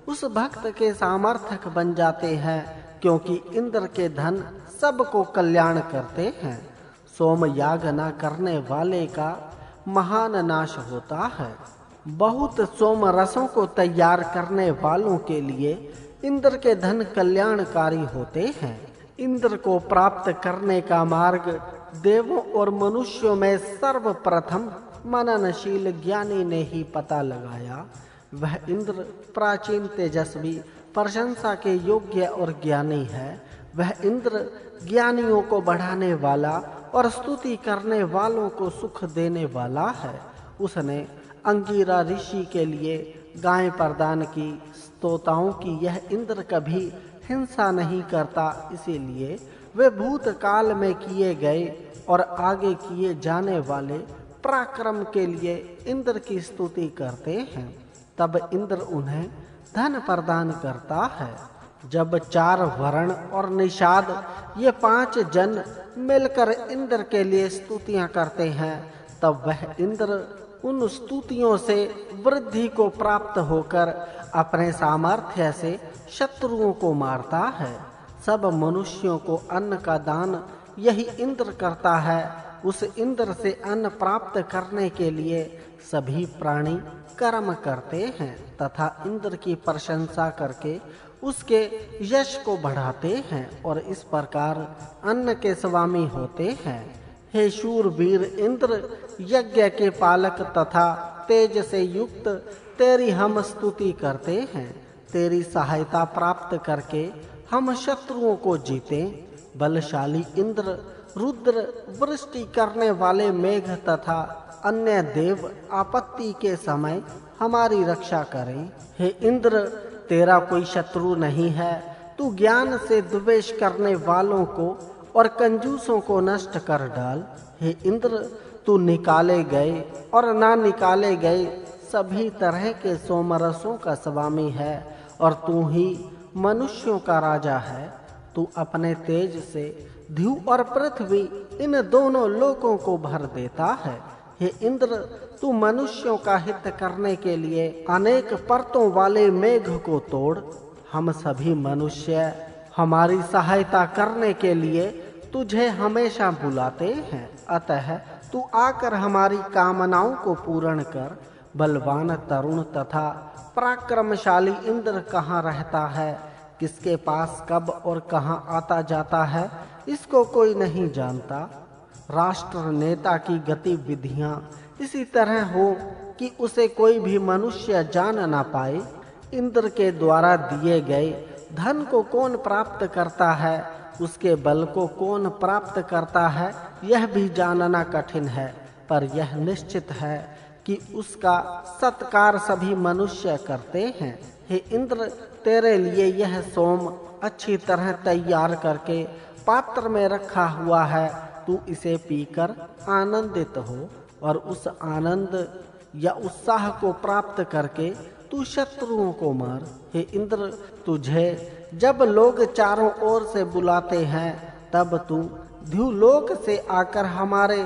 उस भक्त के सामर्थक बन जाते हैं, क्योंकि इंद्र के धन सबको कल्याण करते हैं। सोम याग न करने वाले का महान नाश होता है। बहुत सोम रसों को तैयार करने वालों के लिए इंद्र के धन कल्याणकारी होते हैं। इंद्र को प्राप्त करने का मार्ग देवों और मनुष्यों में सर्वप्रथम मननशील ज्ञानी ने ही पता लगाया। वह इंद्र प्राचीन तेजस्वी, प्रशंसा के योग्य और ज्ञानी है। वह इंद्र ज्ञानियों को बढ़ाने वाला और स्तुति करने वालों को सुख देने वाला है। उसने अंगिरा ऋषि के लिए गाय प्रदान की। स्तोताओं की यह इंद्र कभी हिंसा नहीं करता, इसीलिए वे भूतकाल में किए गए और आगे किए जाने वाले पराक्रम के लिए इंद्र की स्तुति करते हैं। तब इंद्र उन्हें धन प्रदान करता है। जब 4 वर्ण और निषाद ये 5 जन मिलकर इंद्र के लिए स्तुतियां करते हैं, तब वह इंद्र उन स्तुतियों से वृद्धि को प्राप्त होकर अपने सामर्थ्य से शत्रुओं को मारता है। सब मनुष्यों को अन्न का दान यही इंद्र करता है। उस इंद्र से अन्न प्राप्त करने के लिए सभी प्राणी कर्म करते हैं तथा इंद्र की प्रशंसा करके उसके यश को बढ़ाते हैं और इस प्रकार अन्न के स्वामी होते हैं। हे शूरवीर इंद्र, यज्ञ के पालक तथा तेज से युक्त तेरी हम स्तुति करते हैं। तेरी सहायता प्राप्त करके हम शत्रुओं को जीतें। बलशाली इंद्र, रुद्र, वृष्टि करने वाले मेघ तथा अन्य देव आपत्ति के समय हमारी रक्षा करें। हे इंद्र, तेरा कोई शत्रु नहीं है। तू ज्ञान से द्वेष करने वालों को और कंजूसों को नष्ट कर डाल। हे इंद्र, तू निकाले गए और ना निकाले गए सभी तरह के सोमरसों का स्वामी है और तू ही मनुष्यों का राजा है। तू अपने तेज से ध्रुव और पृथ्वी इन दोनों लोकों को भर देता है। हे इंद्र, तू मनुष्यों का हित करने के लिए अनेक परतों वाले मेघ को तोड़। हम सभी मनुष्य हमारी सहायता करने के लिए तुझे हमेशा बुलाते हैं, अतः तू आकर हमारी कामनाओं को पूर्ण कर। बलवान, तरुण तथा पराक्रमशाली इंद्र कहाँ रहता है, किसके पास कब और कहाँ आता जाता है, इसको कोई नहीं जानता। राष्ट्र नेता की गतिविधियां इसी तरह हो कि उसे कोई भी मनुष्य जान ना पाए। इंद्र के द्वारा दिए गए धन को कौन प्राप्त करता है, उसके बल को कौन प्राप्त करता है, यह भी जानना कठिन है। पर यह निश्चित है कि उसका सत्कार सभी मनुष्य करते हैं। हे इंद्र, तेरे लिए यह सोम अच्छी तरह तैयार करके पात्र में रखा हुआ है। तू इसे पीकर आनंदित हो और उस आनंद या उत्साह को प्राप्त करके तू शत्रुओं को मार। हे इंद्र, तुझे जब लोग चारों ओर से बुलाते हैं, तब तू ध्रुवलोक से आकर हमारे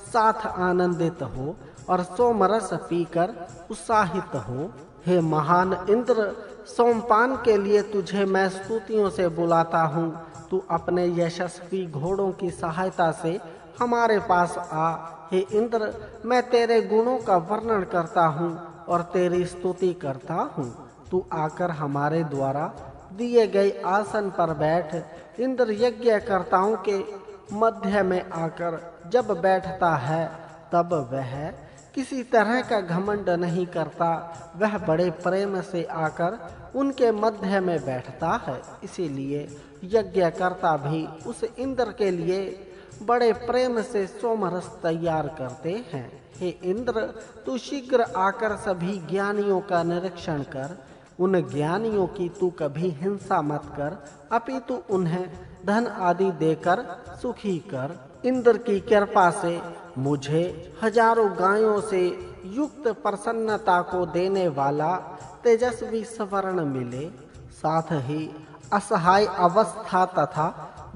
साथ आनंदित हो और सोमरस पीकर उत्साहित हो। हे महान इंद्र, सोमपान के लिए तुझे मैं स्तुतियों से बुलाता हूँ। तू अपने यशस्वी घोड़ों की सहायता से हमारे पास आ। हे इंद्र, मैं तेरे गुणों का वर्णन करता हूँ और तेरी स्तुति करता हूँ। तू आकर हमारे द्वारा दिए गए आसन पर बैठ। इंद्र यज्ञकर्ताओं के मध्य में आकर जब बैठता है, तब वह किसी तरह का घमंड नहीं करता। वह बड़े प्रेम से आकर उनके मध्य में बैठता है। इसीलिए यज्ञकर्ता भी उस इंद्र के लिए बड़े प्रेम से सोमरस तैयार करते हैं। हे इंद्र, तू शीघ्र आकर सभी ज्ञानियों का निरीक्षण कर। उन ज्ञानियों की तू कभी हिंसा मत कर, अपितु उन्हें धन आदि देकर सुखी कर। इंद्र की कृपा से मुझे हजारों गायों से युक्त प्रसन्नता को देने वाला तेजस्वी स्वर्ण मिले। साथ ही असहाय अवस्था तथा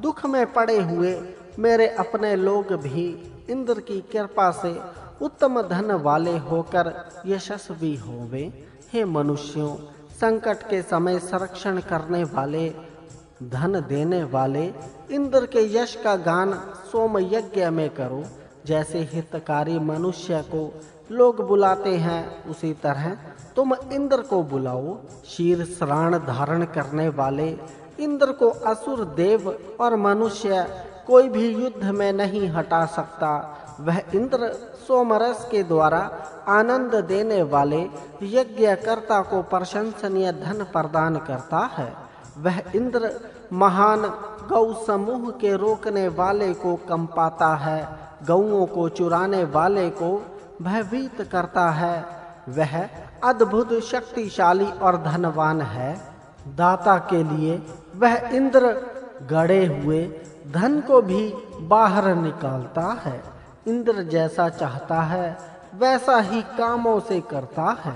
दुख में पड़े हुए मेरे अपने लोग भी इंद्र की कृपा से उत्तम धन वाले होकर यशस्वी होवे। हे मनुष्यों, संकट के समय संरक्षण करने वाले, धन देने वाले इंद्र के यश का गान सोम यज्ञ में करो। जैसे हितकारी मनुष्य को लोग बुलाते हैं, उसी तरह तुम इंद्र को बुलाओ। शीर श्राण धारण करने वाले इंद्र को असुर, देव और मनुष्य कोई भी युद्ध में नहीं हटा सकता। वह इंद्र सोमरस के द्वारा आनंद देने वाले यज्ञकर्ता को प्रशंसनीय धन प्रदान करता है। वह इंद्र महान गौ समूह के रोकने वाले को कंपाता है, गौओं को चुराने वाले को भयभीत करता है। वह अद्भुत शक्तिशाली और धनवान है। दाता के लिए वह इंद्र गड़े हुए धन को भी बाहर निकालता है। इंद्र जैसा चाहता है वैसा ही कामों से करता है।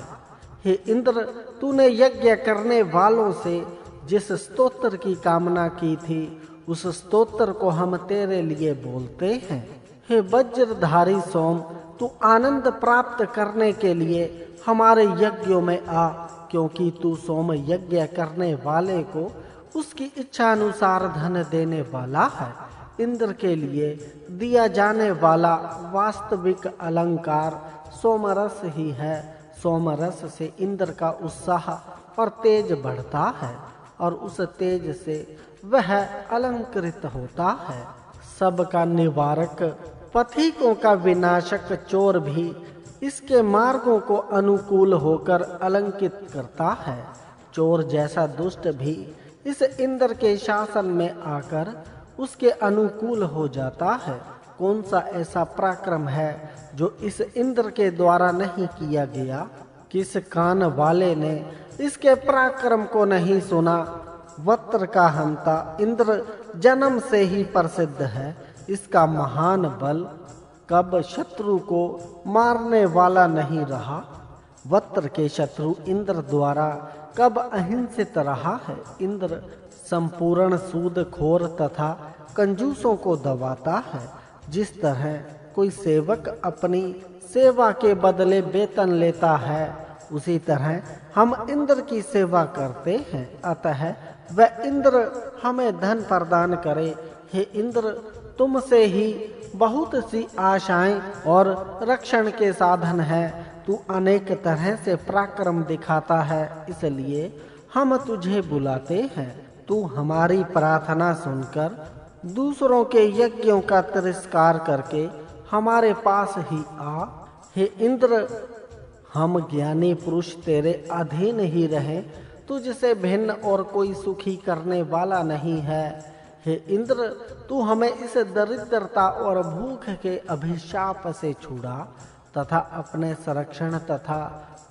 हे इंद्र, तूने यज्ञ करने वालों से जिस स्तोत्र की कामना की थी, उस स्तोत्र को हम तेरे लिए बोलते हैं। हे वज्रधारी सोम, तू आनंद प्राप्त करने के लिए हमारे यज्ञों में आ, क्योंकि तू सोम यज्ञ करने वाले को उसकी इच्छा अनुसार धन देने वाला है। इंद्र के लिए दिया जाने वाला वास्तविक अलंकार सोमरस ही है। सोमरस से इंद्र का उत्साह और तेज बढ़ता है और उस तेज से वह अलंकृत होता है। सबका निवारक, पथिकों का विनाशक चोर भी इसके मार्गों को अनुकूल होकर अलंकित करता है। चोर जैसा दुष्ट भी इस इंद्र के शासन में आकर उसके अनुकूल हो जाता है। कौन सा ऐसा पराक्रम है जो इस इंद्र के द्वारा नहीं किया गया? किस कान वाले ने इसके पराक्रम को नहीं सुना? वत्र का हंता इंद्र जन्म से ही प्रसिद्ध है। इसका महान बल कब शत्रु को मारने वाला नहीं रहा। वत्र के शत्रु इंद्र द्वारा कब अहिंसित रहा है। इंद्र संपूर्ण सूदखोर तथा कंजूसों को दबाता है। जिस तरह कोई सेवक अपनी सेवा के बदले वेतन लेता है, उसी तरह हम इंद्र की सेवा करते हैं। अतः वह इंद्र हमें धन प्रदान करे। हे इंद्र, तुमसे ही बहुत सी आशाएं और रक्षण के साधन है। तू अनेक तरह से पराक्रम दिखाता है, इसलिए हम तुझे बुलाते हैं। तू हमारी प्रार्थना सुनकर दूसरों के यज्ञों का तिरस्कार करके हमारे पास ही आ। हे इंद्र, हम ज्ञानी पुरुष तेरे अधीन ही रहें। तुझसे भिन्न और कोई सुखी करने वाला नहीं है। हे इंद्र, तू हमें इस दरिद्रता और भूख के अभिशाप से छुड़ा तथा अपने संरक्षण तथा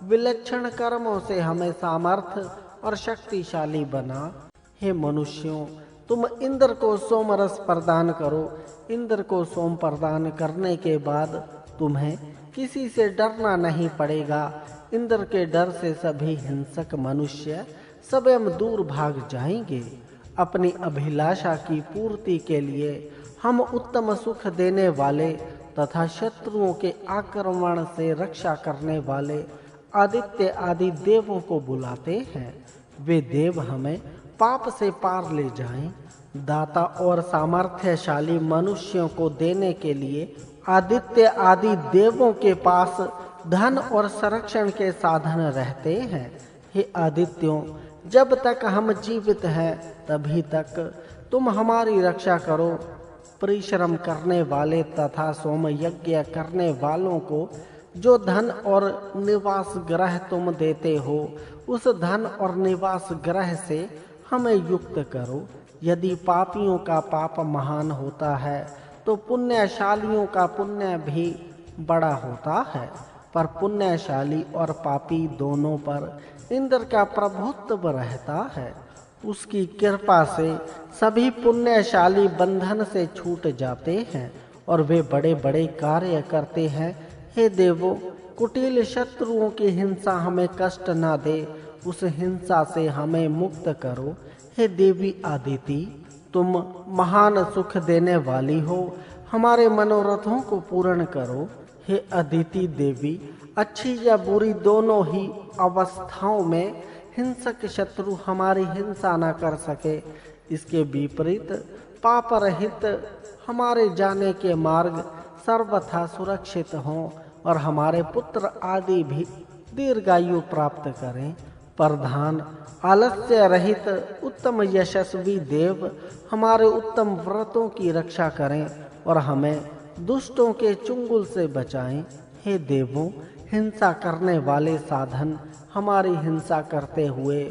विलक्षण कर्मों से हमें सामर्थ्य और शक्तिशाली बना। हे मनुष्यों, तुम इंद्र को सोमरस प्रदान करो। इंद्र को सोम प्रदान करने के बाद तुम्हें किसी से डरना नहीं पड़ेगा। इंद्र के डर से सभी हिंसक मनुष्य स्वयं दूर भाग जाएंगे। अपनी अभिलाषा की पूर्ति के लिए हम उत्तम सुख देने वाले तथा शत्रुओं के आक्रमण से रक्षा करने वाले आदित्य आदि देवों को बुलाते हैं। वे देव हमें पाप से पार ले जाएं। दाता और सामर्थ्यशाली मनुष्यों को देने के लिए आदित्य आदि देवों के पास धन और संरक्षण के साधन रहते हैं। हे आदित्यों, जब तक हम जीवित हैं तभी तक तुम हमारी रक्षा करो। परिश्रम करने वाले तथा सोम यज्ञ करने वालों को जो धन और निवास गृह तुम देते हो, उस धन और निवास गृह से हमें युक्त करो। यदि पापियों का पाप महान होता है तो पुण्यशालियों का पुण्य भी बड़ा होता है, पर पुण्यशाली और पापी दोनों पर इंद्र का प्रभुत्व रहता है। उसकी कृपा से सभी पुण्यशाली बंधन से छूट जाते हैं और वे बड़े बड़े कार्य करते हैं। हे देवों, कुटिल शत्रुओं की हिंसा हमें कष्ट न दे, उस हिंसा से हमें मुक्त करो। हे देवी आदिति, तुम महान सुख देने वाली हो, हमारे मनोरथों को पूर्ण करो। हे अदिति देवी, अच्छी या बुरी दोनों ही अवस्थाओं में हिंसक शत्रु हमारी हिंसा न कर सके। इसके विपरीत पाप रहित हमारे जाने के मार्ग सर्वथा सुरक्षित हों और हमारे पुत्र आदि भी दीर्घायु प्राप्त करें। प्रधान आलस्य रहित उत्तम यशस्वी देव हमारे उत्तम व्रतों की रक्षा करें और हमें दुष्टों के चुंगल से बचाएं। हे देवों, हिंसा करने वाले साधन हमारी हिंसा करते हुए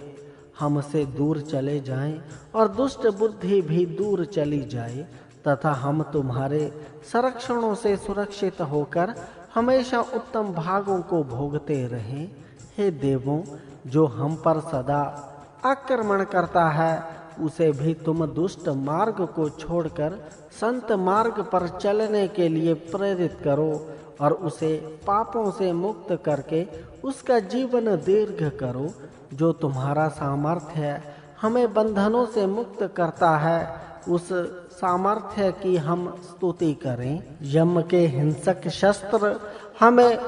हमसे दूर चले जाएं और दुष्ट बुद्धि भी दूर चली जाए तथा हम तुम्हारे संरक्षणों से सुरक्षित होकर हमेशा उत्तम भागों को भोगते रहें। हे देवों, जो हम पर सदा आक्रमण करता है उसे भी तुम दुष्ट मार्ग को छोड़कर संत मार्ग पर चलने के लिए प्रेरित करो और उसे पापों से मुक्त करके उसका जीवन दीर्घ करो। जो तुम्हारा सामर्थ्य हमें बंधनों से मुक्त करता है, उस सामर्थ्य की हम स्तुति करें। यम के हिंसक शस्त्र हमें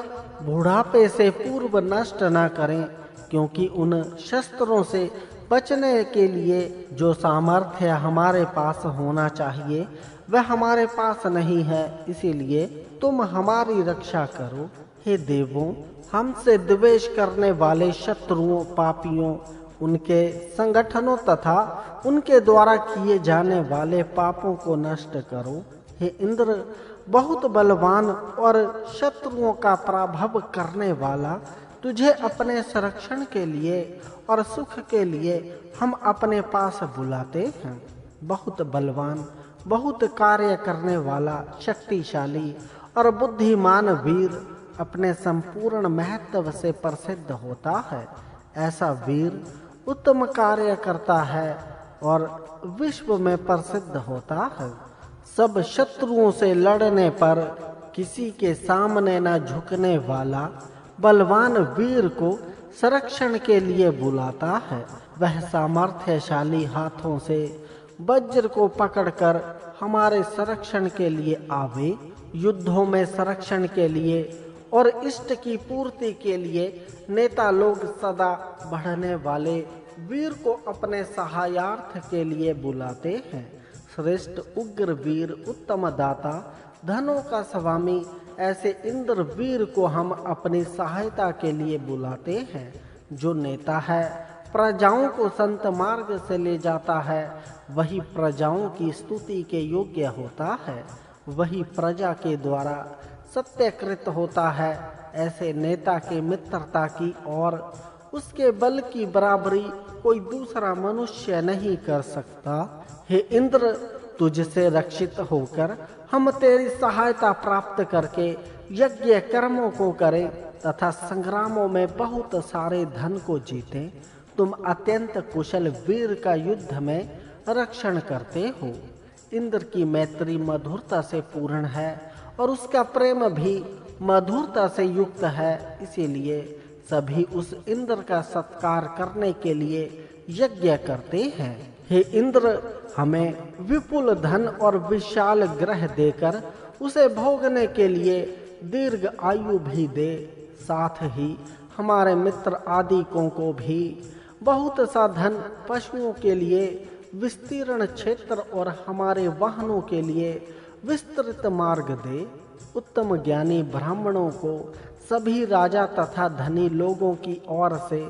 बुढ़ापे से पूर्व नष्ट न करें, क्योंकि उन शस्त्रों से बचने के लिए जो सामर्थ्य हमारे पास होना चाहिए वह हमारे पास नहीं है, इसीलिए तुम हमारी रक्षा करो। हे देवों, हमसे द्वेष करने वाले शत्रुओं, पापियों, उनके संगठनों तथा उनके द्वारा किए जाने वाले पापों को नष्ट करो। हे इंद्र, बहुत बलवान और शत्रुओं का पराभव करने वाला, तुझे अपने संरक्षण के लिए और सुख के लिए हम अपने पास बुलाते हैं। बहुत बलवान, बहुत कार्य करने वाला, शक्तिशाली और बुद्धिमान वीर अपने संपूर्ण महत्व से प्रसिद्ध होता है। ऐसा वीर उत्तम कार्य करता है और विश्व में प्रसिद्ध होता है। सब शत्रुओं से लड़ने पर किसी के सामने न झुकने वाला बलवान वीर को संरक्षण के लिए बुलाता है। वह सामर्थ्यशाली हाथों से वज्र को पकड़कर हमारे संरक्षण के लिए आवे। युद्धों में संरक्षण के लिए और इष्ट की पूर्ति के लिए नेता लोग सदा बढ़ने वाले वीर को अपने सहायार्थ के लिए बुलाते हैं। श्रेष्ठ उग्र वीर, उत्तम दाता, धनों का स्वामी, ऐसे इंद्र वीर को हम अपनी सहायता के लिए बुलाते हैं। जो नेता है प्रजाओं को संत मार्ग से ले जाता है, वही प्रजाओं की स्तुति के योग्य होता है, वही प्रजा के द्वारा सत्कृत होता है। ऐसे नेता के मित्रता की और उसके बल की बराबरी कोई दूसरा मनुष्य नहीं कर सकता। हे इंद्र, तुझसे रक्षित होकर हम तेरी सहायता प्राप्त करके यज्ञ कर्मों को करें तथा संग्रामों में बहुत सारे धन को जीतें। तुम अत्यंत कुशल वीर का युद्ध में रक्षण करते हो। इंद्र की मैत्री मधुरता से पूर्ण है और उसका प्रेम भी मधुरता से युक्त है, इसीलिए सभी उस इंद्र का सत्कार करने के लिए यज्ञ करते हैं। हे इंद्र, हमें विपुल धन और विशाल ग्रह देकर उसे भोगने के लिए दीर्घ आयु भी दे। साथ ही हमारे मित्र आदिकों को भी बहुत सा धन, पशुओं के लिए विस्तीर्ण क्षेत्र और हमारे वाहनों के लिए विस्तृत मार्ग दे। उत्तम ज्ञानी ब्राह्मणों को सभी राजा तथा धनी लोगों की ओर से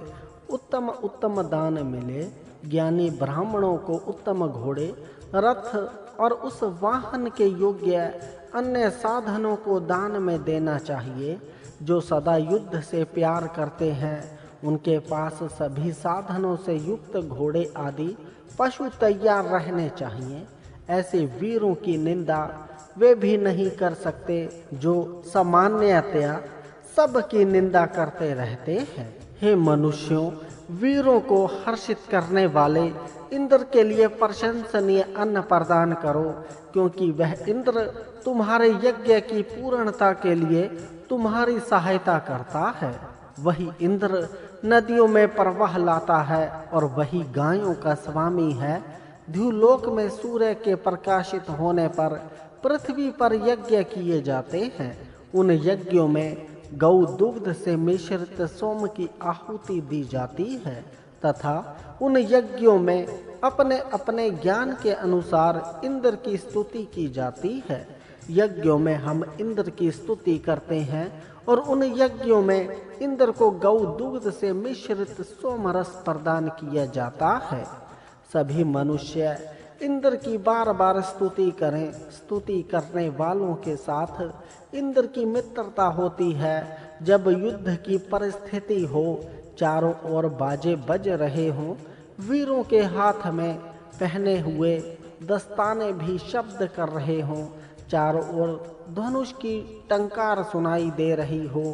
उत्तम उत्तम दान मिले। ज्ञानी ब्राह्मणों को उत्तम घोड़े, रथ और उस वाहन के योग्य अन्य साधनों को दान में देना चाहिए। जो सदा युद्ध से प्यार करते हैं, उनके पास सभी साधनों से युक्त घोड़े आदि पशु तैयार रहने चाहिए। ऐसे वीरों की निंदा वे भी नहीं कर सकते जो सामान्यतया सबकी निंदा करते रहते हैं। हे मनुष्यों, वीरों को हर्षित करने वाले इंद्र के लिए प्रशंसनीय अन्न प्रदान करो, क्योंकि वह इंद्र तुम्हारे यज्ञ की पूर्णता के लिए तुम्हारी सहायता करता है। वही इंद्र नदियों में प्रवाह लाता है और वही गायों का स्वामी है। ध्युलोक में सूर्य के प्रकाशित होने पर पृथ्वी पर यज्ञ किए जाते हैं। उन यज्ञों में गौ दुग्ध से मिश्रित सोम की आहुति दी जाती है तथा उन यज्ञों में अपने अपने ज्ञान के अनुसार इंद्र की स्तुति की जाती है। यज्ञों में हम इंद्र की स्तुति करते हैं और उन यज्ञों में इंद्र को गौ दुग्ध से मिश्रित सोम रस प्रदान किया जाता है। सभी मनुष्य इंद्र की बार बार स्तुति करें। स्तुति करने वालों के साथ इंद्र की मित्रता होती है। जब युद्ध की परिस्थिति हो, चारों ओर बाजे बज रहे हों, वीरों के हाथ में पहने हुए दस्ताने भी शब्द कर रहे हों, चारों ओर धनुष की टंकार सुनाई दे रही हो,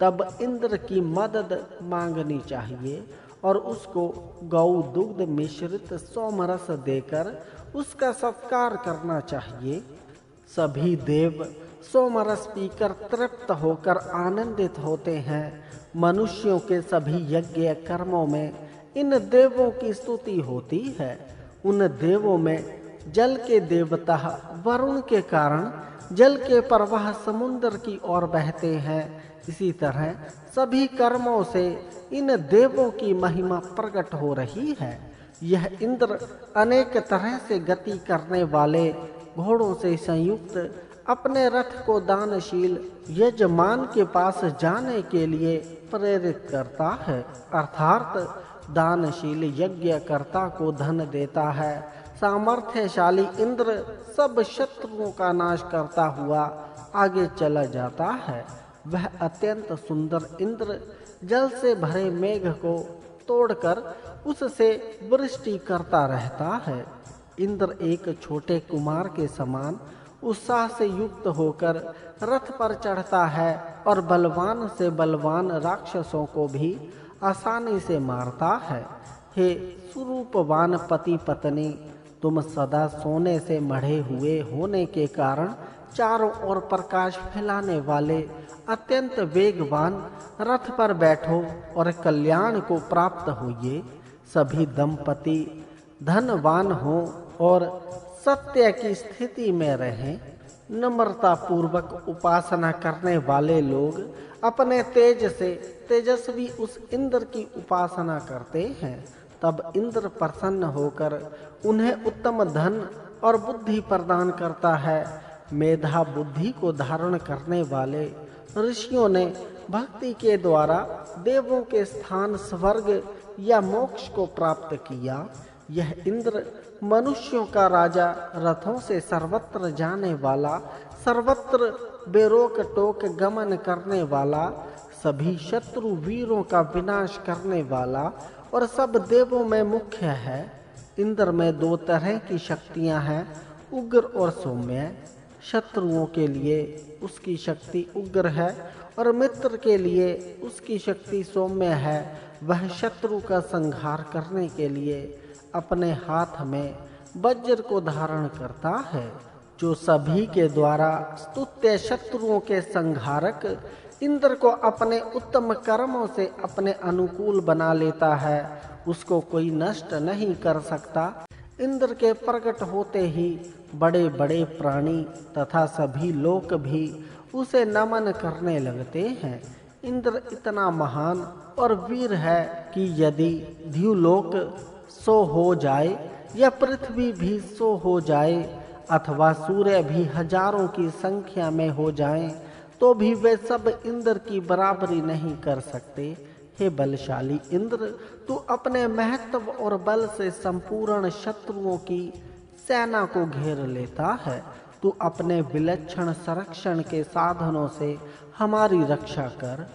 तब इंद्र की मदद मांगनी चाहिए और उसको गौ दुग्ध मिश्रित सोमरस देकर उसका सत्कार करना चाहिए। सभी देव सोमरस पीकर तृप्त होकर आनंदित होते हैं। मनुष्यों के सभी यज्ञ कर्मों में इन देवों की स्तुति होती है। उन देवों में जल के देवता वरुण के कारण जल के प्रवाह समुद्र की ओर बहते हैं। इसी तरह सभी कर्मों से इन देवों की महिमा प्रकट हो रही है। यह इंद्र अनेक तरह से गति करने वाले घोड़ों से संयुक्त अपने रथ को दानशील यजमान के पास जाने के लिए प्रेरित करता है, अर्थात दानशील यज्ञकर्ता को धन देता है। सामर्थ्यशाली इंद्र सब शत्रुओं का नाश करता हुआ आगे चला जाता है। वह अत्यंत सुंदर इंद्र जल से भरे मेघ को तोड़कर उससे वृष्टि करता रहता है। इंद्र एक छोटे कुमार के समान उत्साह से युक्त होकर रथ पर चढ़ता है और बलवान से बलवान राक्षसों को भी आसानी से मारता है। हे स्वरूपवान पति पत्नी, तुम सदा सोने से मढ़े हुए होने के कारण चारों ओर प्रकाश फैलाने वाले अत्यंत वेगवान रथ पर बैठो और कल्याण को प्राप्त होइए। सभी दंपति धनवान हो और सत्य की स्थिति में रहें। नम्रता पूर्वक उपासना करने वाले लोग अपने तेज से तेजस्वी उस इंद्र की उपासना करते हैं। तब इंद्र प्रसन्न होकर उन्हें उत्तम धन और बुद्धि प्रदान करता है। मेधा बुद्धि को धारण करने वाले ऋषियों ने भक्ति के द्वारा देवों के स्थान स्वर्ग या मोक्ष को प्राप्त किया। यह इंद्र मनुष्यों का राजा, रथों से सर्वत्र जाने वाला, सर्वत्र बेरोक टोक गमन करने वाला, सभी शत्रु वीरों का विनाश करने वाला और सब देवों में मुख्य है। इंद्र में दो तरह की शक्तियां हैं, उग्र और सौम्य। शत्रुओं के लिए उसकी शक्ति उग्र है और मित्र के लिए उसकी शक्ति सौम्य है। वह शत्रु का संहार करने के लिए अपने हाथ में वज्र को धारण करता है। जो सभी के द्वारा स्तुत्य शत्रुओं के संहारक इंद्र को अपने उत्तम कर्मों से अपने अनुकूल बना लेता है, उसको कोई नष्ट नहीं कर सकता। इंद्र के प्रकट होते ही बड़े बड़े प्राणी तथा सभी लोग भी उसे नमन करने लगते हैं। इंद्र इतना महान और वीर है कि यदि ध्युलोक सो हो जाए या पृथ्वी भी सो हो जाए अथवा सूर्य भी हजारों की संख्या में हो जाएं, तो भी वे सब इंद्र की बराबरी नहीं कर सकते। हे बलशाली इंद्र, तू अपने महत्व और बल से संपूर्ण शत्रुओं की सेना को घेर लेता है। तू अपने विलक्षण संरक्षण के साधनों से हमारी रक्षा कर।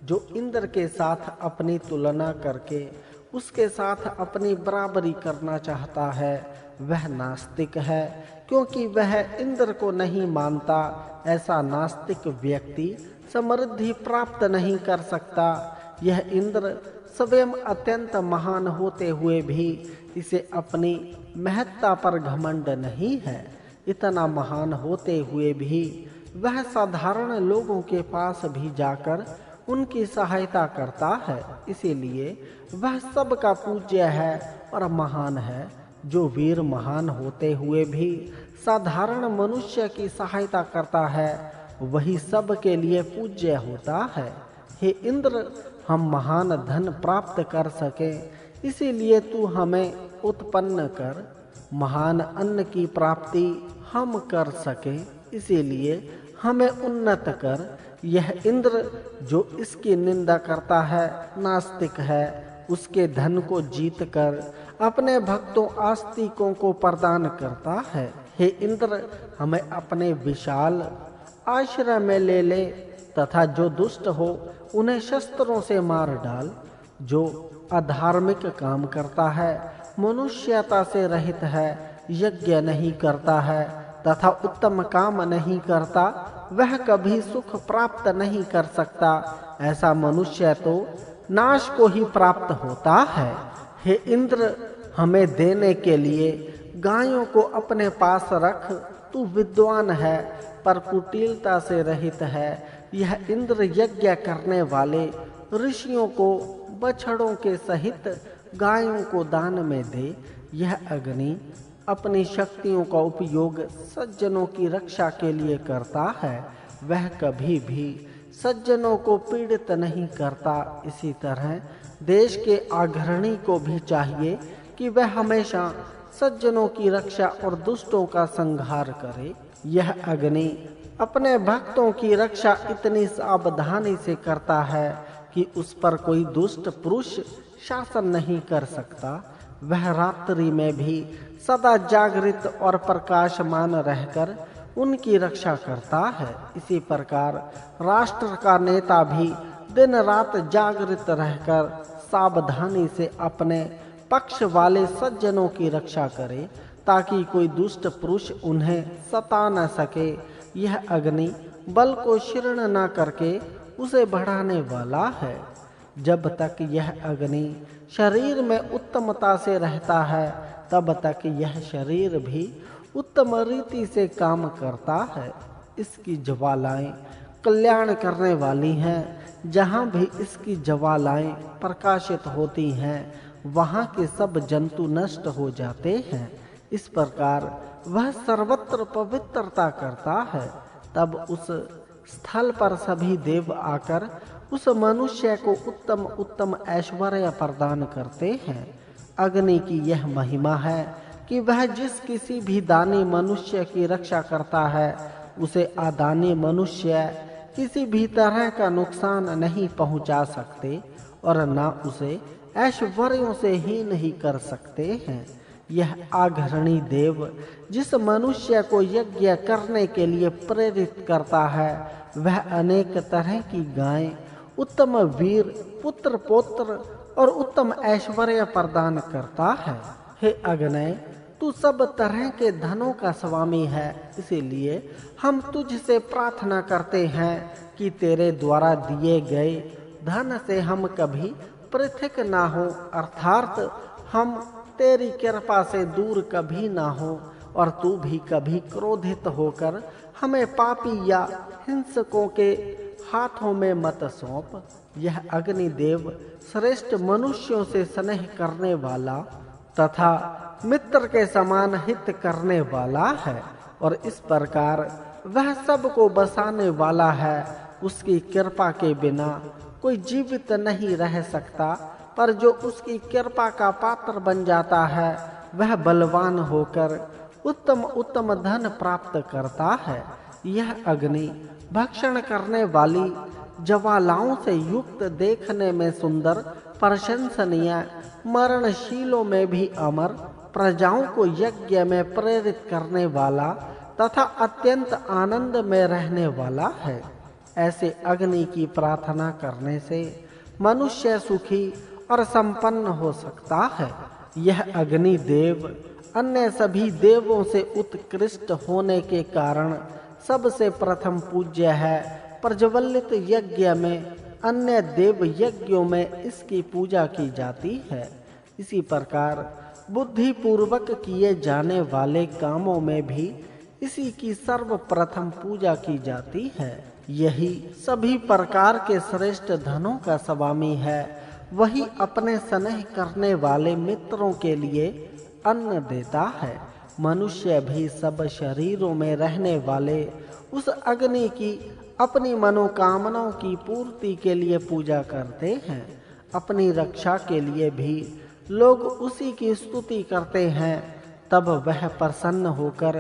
जो इंद्र के साथ अपनी तुलना करके उसके साथ अपनी बराबरी करना चाहता है, वह नास्तिक है, क्योंकि वह इंद्र को नहीं मानता। ऐसा नास्तिक व्यक्ति समृद्धि प्राप्त नहीं कर सकता। यह इंद्र स्वयं अत्यंत महान होते हुए भी इसे अपनी महत्ता पर घमंड नहीं है। इतना महान होते हुए भी वह साधारण लोगों के पास भी जाकर उनकी सहायता करता है। इसीलिए वह सबका पूज्य है और महान है। जो वीर महान होते हुए भी साधारण मनुष्य की सहायता करता है, वही सब के लिए पूज्य होता है। हे इंद्र, हम महान धन प्राप्त कर सकें, इसीलिए तू हमें उत्पन्न कर। महान अन्न की प्राप्ति हम कर सकें, इसीलिए हमें उन्नत कर। यह इंद्र जो इसकी निंदा करता है नास्तिक है, उसके धन को जीत कर अपने भक्तों आस्तिकों को प्रदान करता है। हे इंद्र, हमें अपने विशाल आश्रय में ले ले तथा जो दुष्ट हो उन्हें शस्त्रों से मार डाल। जो अधार्मिक काम करता है, मनुष्यता से रहित है, यज्ञ नहीं करता है तथा उत्तम काम नहीं करता, वह कभी सुख प्राप्त नहीं कर सकता। ऐसा मनुष्य तो नाश को ही प्राप्त होता है। हे इंद्र, हमें देने के लिए गायों को अपने पास रख। तू विद्वान है पर कुटिलता से रहित है। यह इंद्र यज्ञ करने वाले ऋषियों को बछड़ों के सहित गायों को दान में दे। यह अग्नि अपनी शक्तियों का उपयोग सज्जनों की रक्षा के लिए करता है। वह कभी भी सज्जनों को पीड़ित नहीं करता। इसी तरह देश के अग्रणी को भी चाहिए कि वह हमेशा सज्जनों की रक्षा और दुष्टों का संहार करे। यह अग्नि अपने भक्तों की रक्षा इतनी सावधानी से करता है कि उस पर कोई दुष्ट पुरुष शासन नहीं कर सकता। वह रात्रि में भी सदा जागृत और प्रकाशमान रहकर उनकी रक्षा करता है। इसी प्रकार राष्ट्र का नेता भी दिन रात जागृत रहकर सावधानी से अपने पक्ष वाले सज्जनों की रक्षा करे, ताकि कोई दुष्ट पुरुष उन्हें सता न सके। यह अग्नि बल को क्षीण न करके उसे बढ़ाने वाला है। जब तक यह अग्नि शरीर में उत्तमता से रहता है, तब तक यह शरीर भी उत्तम रीति से काम करता है। इसकी ज्वालाएं कल्याण करने वाली हैं। जहाँ भी इसकी ज्वालाएं प्रकाशित होती हैं, वहाँ के सब जंतु नष्ट हो जाते हैं। इस प्रकार वह सर्वत्र पवित्रता करता है। तब उस स्थल पर सभी देव आकर उस मनुष्य को उत्तम उत्तम ऐश्वर्य प्रदान करते हैं। अग्नि की यह महिमा है कि वह जिस किसी भी दानी मनुष्य की रक्षा करता है, उसे अदानी मनुष्य किसी भी तरह का नुकसान नहीं पहुंचा सकते और न उसे ऐश्वर्यों से हीन नहीं कर सकते हैं। यह आघरणी देव जिस मनुष्य को यज्ञ करने के लिए प्रेरित करता है, वह अनेक तरह की गायें, उत्तम वीर, पुत्र पौत्र और उत्तम ऐश्वर्य प्रदान करता है। हे अग्नि, तू सब तरह के धनों का स्वामी है, इसीलिए हम तुझसे प्रार्थना करते हैं कि तेरे द्वारा दिए गए धन से हम कभी पृथक ना हो, अर्थात हम तेरी कृपा से दूर कभी ना हो और तू भी कभी क्रोधित होकर हमें पापी या हिंसकों के हाथों में मत सौंप। यह अग्निदेव श्रेष्ठ मनुष्यों से स्नेह करने वाला तथा मित्र के समान हित करने वाला है और इस प्रकार वह सबको बसाने वाला है। उसकी कृपा के बिना कोई जीवित नहीं रह सकता, पर जो उसकी कृपा का पात्र बन जाता है, वह बलवान होकर उत्तम उत्तम धन प्राप्त करता है। यह अग्नि भक्षण करने वाली ज्वालाओं से युक्त, देखने में सुंदर, प्रशंसनीय, मरणशीलों में भी अमर, प्रजाओं को यज्ञ में प्रेरित करने वाला तथा अत्यंत आनंद में रहने वाला है। ऐसे अग्नि की प्रार्थना करने से मनुष्य सुखी और संपन्न हो सकता है। यह अग्नि देव अन्य सभी देवों से उत्कृष्ट होने के कारण सबसे प्रथम पूज्य है। प्रज्वलित यज्ञ में अन्य देव यज्ञों में इसकी पूजा की जाती है। इसी प्रकार बुद्धि पूर्वक किए जाने वाले कामों में भी इसी की सर्वप्रथम पूजा की जाती है। यही सभी प्रकार के श्रेष्ठ धनों का स्वामी है। वही अपने स्नेह करने वाले मित्रों के लिए अन्न देता है। मनुष्य भी सब शरीरों में रहने वाले उस अग्नि की अपनी मनोकामनाओं की पूर्ति के लिए पूजा करते हैं। अपनी रक्षा के लिए भी लोग उसी की स्तुति करते हैं। तब वह प्रसन्न होकर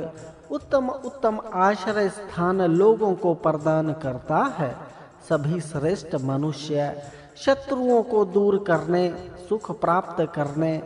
उत्तम उत्तम आश्रय स्थान लोगों को प्रदान करता है। सभी श्रेष्ठ मनुष्य शत्रुओं को दूर करने, सुख प्राप्त करने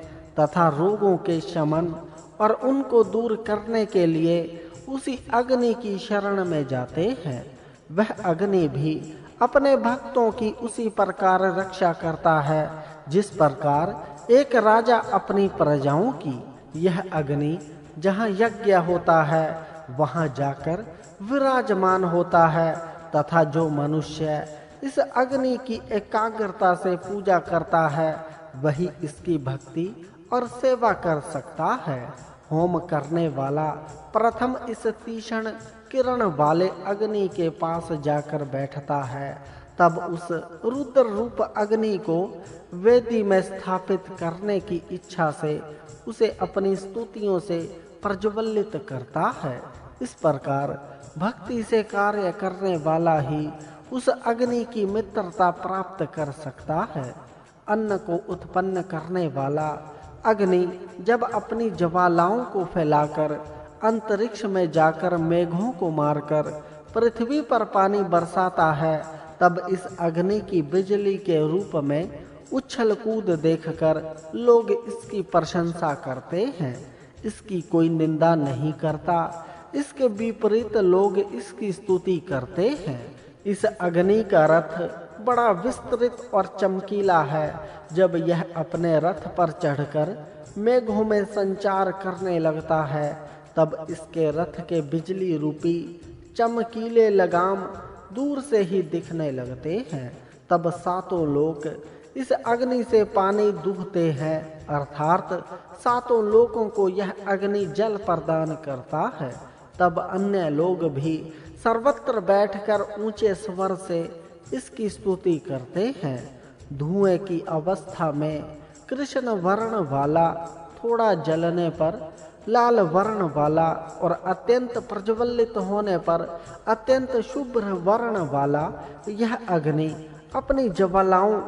तथा रोगों के शमन और उनको दूर करने के लिए उसी अग्नि की शरण में जाते हैं। वह अग्नि भी अपने भक्तों की उसी प्रकार रक्षा करता है जिस प्रकार एक राजा अपनी प्रजाओं की। यह अग्नि जहाँ यज्ञ होता है वहाँ जाकर विराजमान होता है तथा जो मनुष्य इस अग्नि की एकाग्रता से पूजा करता है वही इसकी भक्ति और सेवा कर सकता है। होम करने वाला प्रथम इस तीक्ष्ण किरण वाले अग्नि के पास जाकर बैठता है। तब उस रुद्र रूप अग्नि को वेदी में स्थापित करने की इच्छा से उसे अपनी स्तुतियों से प्रज्वलित करता है। इस प्रकार भक्ति से कार्य करने वाला ही उस अग्नि की मित्रता प्राप्त कर सकता है। अन्न को उत्पन्न करने वाला अग्नि जब अपनी ज्वालाओं को फैलाकर अंतरिक्ष में जाकर मेघों को मारकर पृथ्वी पर पानी बरसाता है, तब इस अग्नि की बिजली के रूप में उछल कूद देखकर लोग इसकी प्रशंसा करते हैं। इसकी कोई निंदा नहीं करता, इसके विपरीत लोग इसकी स्तुति करते हैं। इस अग्नि का रथ बड़ा विस्तृत और चमकीला है। जब यह अपने रथ पर चढ़कर मेघों में संचार करने लगता है, तब इसके रथ के बिजली रूपी चमकीले लगाम दूर से ही दिखने लगते हैं। तब सातों लोक इस अग्नि से पानी दूहते हैं, अर्थात सातों लोकों को यह अग्नि जल प्रदान करता है। तब अन्य लोग भी सर्वत्र बैठकर ऊंचे स्वर से इसकी स्तुति करते हैं। धुएं की अवस्था में कृष्ण वर्ण वाला, थोड़ा जलने पर लाल वर्ण वाला और अत्यंत प्रज्वलित होने पर अत्यंत शुभ्र वर्ण वाला यह अग्नि अपनी ज्वालाओं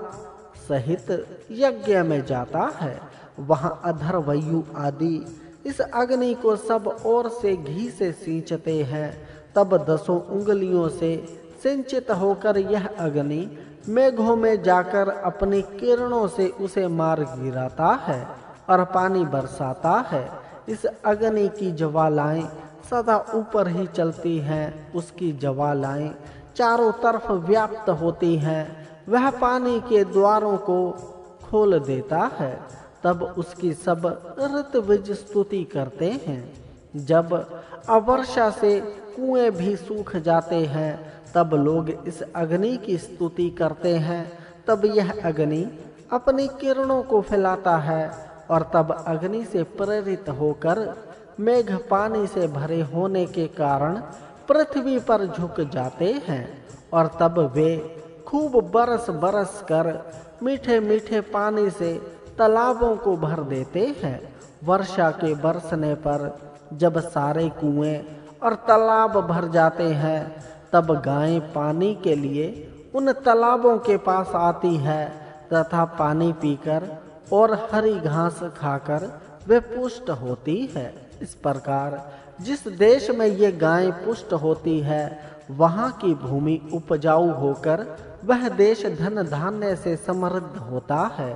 सहित यज्ञ में जाता है। वहाँ अधर्वयु आदि इस अग्नि को सब ओर से घी से सींचते हैं। तब 10 उंगलियों से सिंचित होकर यह अग्नि मेघों में जाकर अपनी किरणों से उसे मार गिराता है और पानी बरसाता है। इस अग्नि की ज्वालाएं सदा ऊपर ही चलती हैं। उसकी ज्वालाएं चारों तरफ व्याप्त होती हैं। वह पानी के द्वारों को खोल देता है। तब उसकी सब ऋतविज स्तुति करते हैं। जब अवर्षा से कुएं भी सूख जाते हैं, तब लोग इस अग्नि की स्तुति करते हैं। तब यह अग्नि अपनी किरणों को फैलाता है और तब अग्नि से प्रेरित होकर मेघ पानी से भरे होने के कारण पृथ्वी पर झुक जाते हैं और तब वे खूब बरस बरस कर मीठे मीठे पानी से तालाबों को भर देते हैं। वर्षा के बरसने पर जब सारे कुएं और तालाब भर जाते हैं, तब गायें पानी के लिए उन तालाबों के पास आती है तथा पानी पीकर और हरी घास खाकर वे पुष्ट होती है। इस प्रकार जिस देश में ये गायें पुष्ट होती है, वहाँ की भूमि उपजाऊ होकर वह देश धन धान्य से समृद्ध होता है।